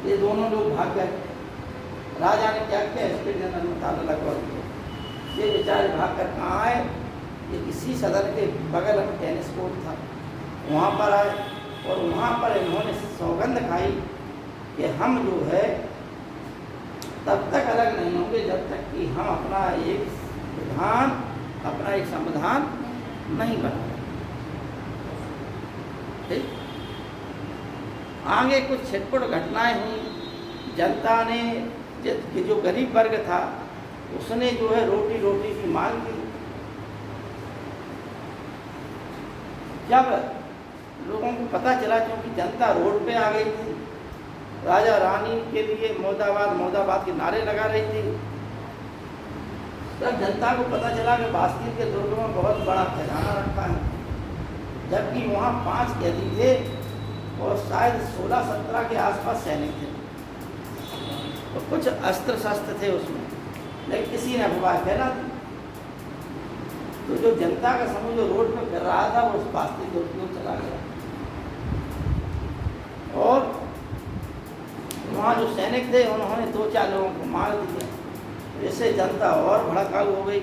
ये दोनों लोग भाग गए। राजा ने क्या किया? स्टेट जनरल में ताला लगवा दिया। ये बेचारे भाग कर कहाँ आए? ये किसी सदन के बगल में टेनिस कोर्ट था, वहाँ पर आए और वहाँ पर इन्होंने सौगंध खाई कि हम जो है तब तक अलग नहीं होंगे जब तक कि हम अपना एक विधान, अपना एक संविधान नहीं बनाए। ठीक? आगे कुछ छिटपुट घटनाएं हुई। जनता ने जो गरीब वर्ग था उसने जो है रोटी की मांग की। जब लोगों को पता चला, क्योंकि जनता रोड पे आ गई थी, राजा रानी के लिए मोदाबाद के नारे लगा रही थी, तब जनता को पता चला कि बास्ती के दुर्ग में बहुत बड़ा खजाना रखा है, जबकि वहाँ 5 कैदी थे और शायद 16-17 के आसपास सैनिक थे, तो कुछ अस्त्र शस्त्र थे उसमें, लेकिन किसी ने अफवाह फैला दी। तो जो जनता का समूह जो रोड पर फिर रहा था वो उस बास्ती दुर्ग की ओर चला गया और वहाँ जो सैनिक थे उन्होंने 2-4 लोगों को मार दिया। इससे जनता और भड़काऊ हो गई।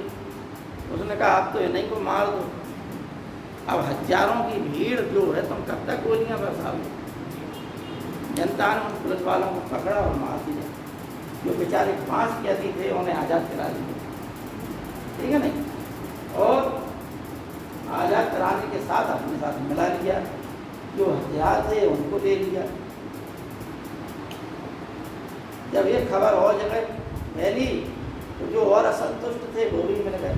उसने कहा आप तो इन्हीं को मार दो, अब हजारों की भीड़ जो है तुम कब तक गोलियां बरसाओगे? जनता ने उन पुलिस वालों को पकड़ा और मार दिया। जो बेचारे 5 कैदी थे उन्हें आज़ाद करा दिया, ठीक है नहीं? और आज़ाद कराने के साथ अपने साथ मिला लिया, जो हथियार थे उनको ले लिया। जब ये खबर और जगह फैली तो जो और असंतुष्ट थे वो भी मिल गए।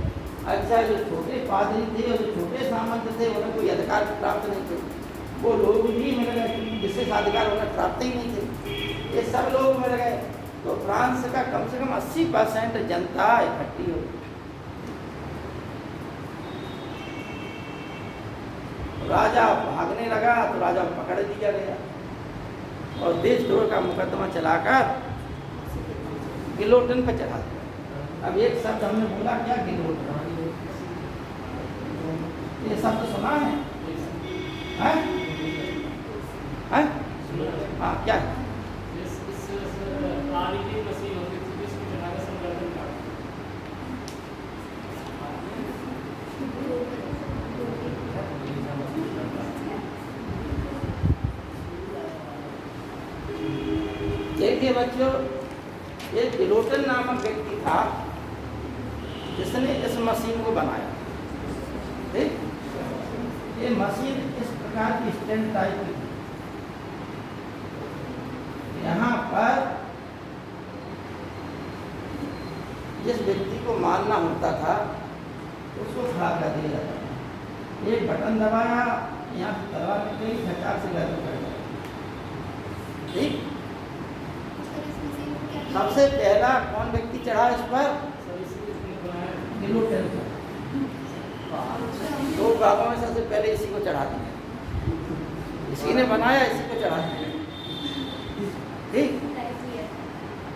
अच्छा, जो छोटे पादरी थे और जो छोटे सामंत थे उन्हें कोई अधिकार प्राप्त नहीं थे, वो लोग भी मिल गए, जिससे अधिकार उन्हें प्राप्त ही नहीं थे। ये सब लोग मिल गए तो फ्रांस का कम से कम 80% जनता इकट्ठी हो गई। राजा भागने लगा तो राजा को पकड़ दिया गया और देशद्रोह का मुकदमा चलाकर गिलोटिन पर चढ़ा दिया। अब एक शब्द हमने बोला, क्या गिलोटिन? ये शब्द सुना है? हैं? हैं? हाँ, क्या है? देखिए बच्चों, ये गिलोटिन नामक व्यक्ति था जिसने इस मशीन को बनाया। ठीक? ये मशीन इस प्रकार की स्टैंड टाइप की, यहाँ पर जिस व्यक्ति को मारना होता था उसको खड़ा कर दिया जाता था। एक बटन दबाया, यहाँ से तलवार निकली, झटाक से गर्म कर दिया। ठीक? सबसे पहला कौन व्यक्ति चढ़ा इस पर? गिलोटिन। 2 भागों में सबसे पहले इसी को चढ़ा दिया, इसी ने बनाया, इसी को चढ़ा दिया। ठीक?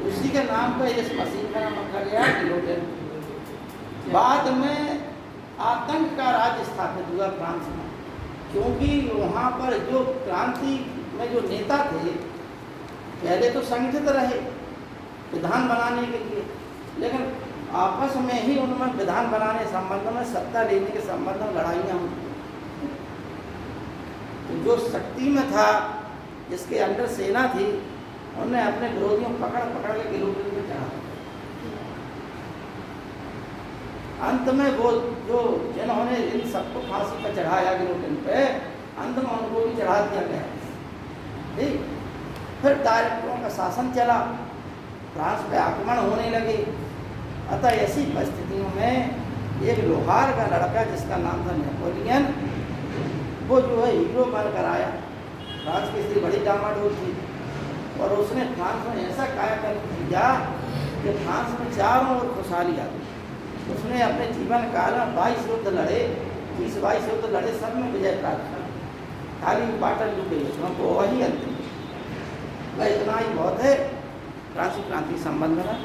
उसी के नाम पर इस मशीन का नाम रखा गया गिलोटिन। बाद में आतंक का राज्य स्थापित हुआ फ्रांस में, क्योंकि वहाँ पर जो क्रांति में जो नेता थे पहले तो संगठित रहे विधान बनाने के लिए, लेकिन आपस में ही उनमें विधान बनाने संबंध में, सत्ता लेने के संबंध में लड़ाइयाँ हुई। तो जो शक्ति में था, जिसके अंदर सेना थी, उन्होंने अपने विरोधियों को पकड़ पकड़ के गिलोटिन पे चढ़ा। अंत में वो जो जिन्होंने इन सबको फांसी पर चढ़ाया गिलोटिन पे, अंत में उनको भी चढ़ा दिया गया। ठीक, फिर डायरेक्टरों का शासन चला, फ्रांस पे आक्रमण होने लगे। अतः ऐसी परिस्थितियों में एक लोहार का लड़का जिसका नाम था नेपोलियन, वो जो है हीरो बनकर आया। फ्रांस की स्थिति बड़ी डामाडोल थी और उसने फ्रांस में ऐसा कायाकल्प किया कि फ्रांस में चारों ओर खुशहाली आ गई। उसने अपने जीवन काल में 22 युद्ध लड़े, 20-22 युद्ध लड़े, सब में विजय प्राप्त की। खाली बाटल युद्ध युद्धों को वही अंतिम। इतना ही बहुत है फ्रांसीसी क्रांति संबंध में।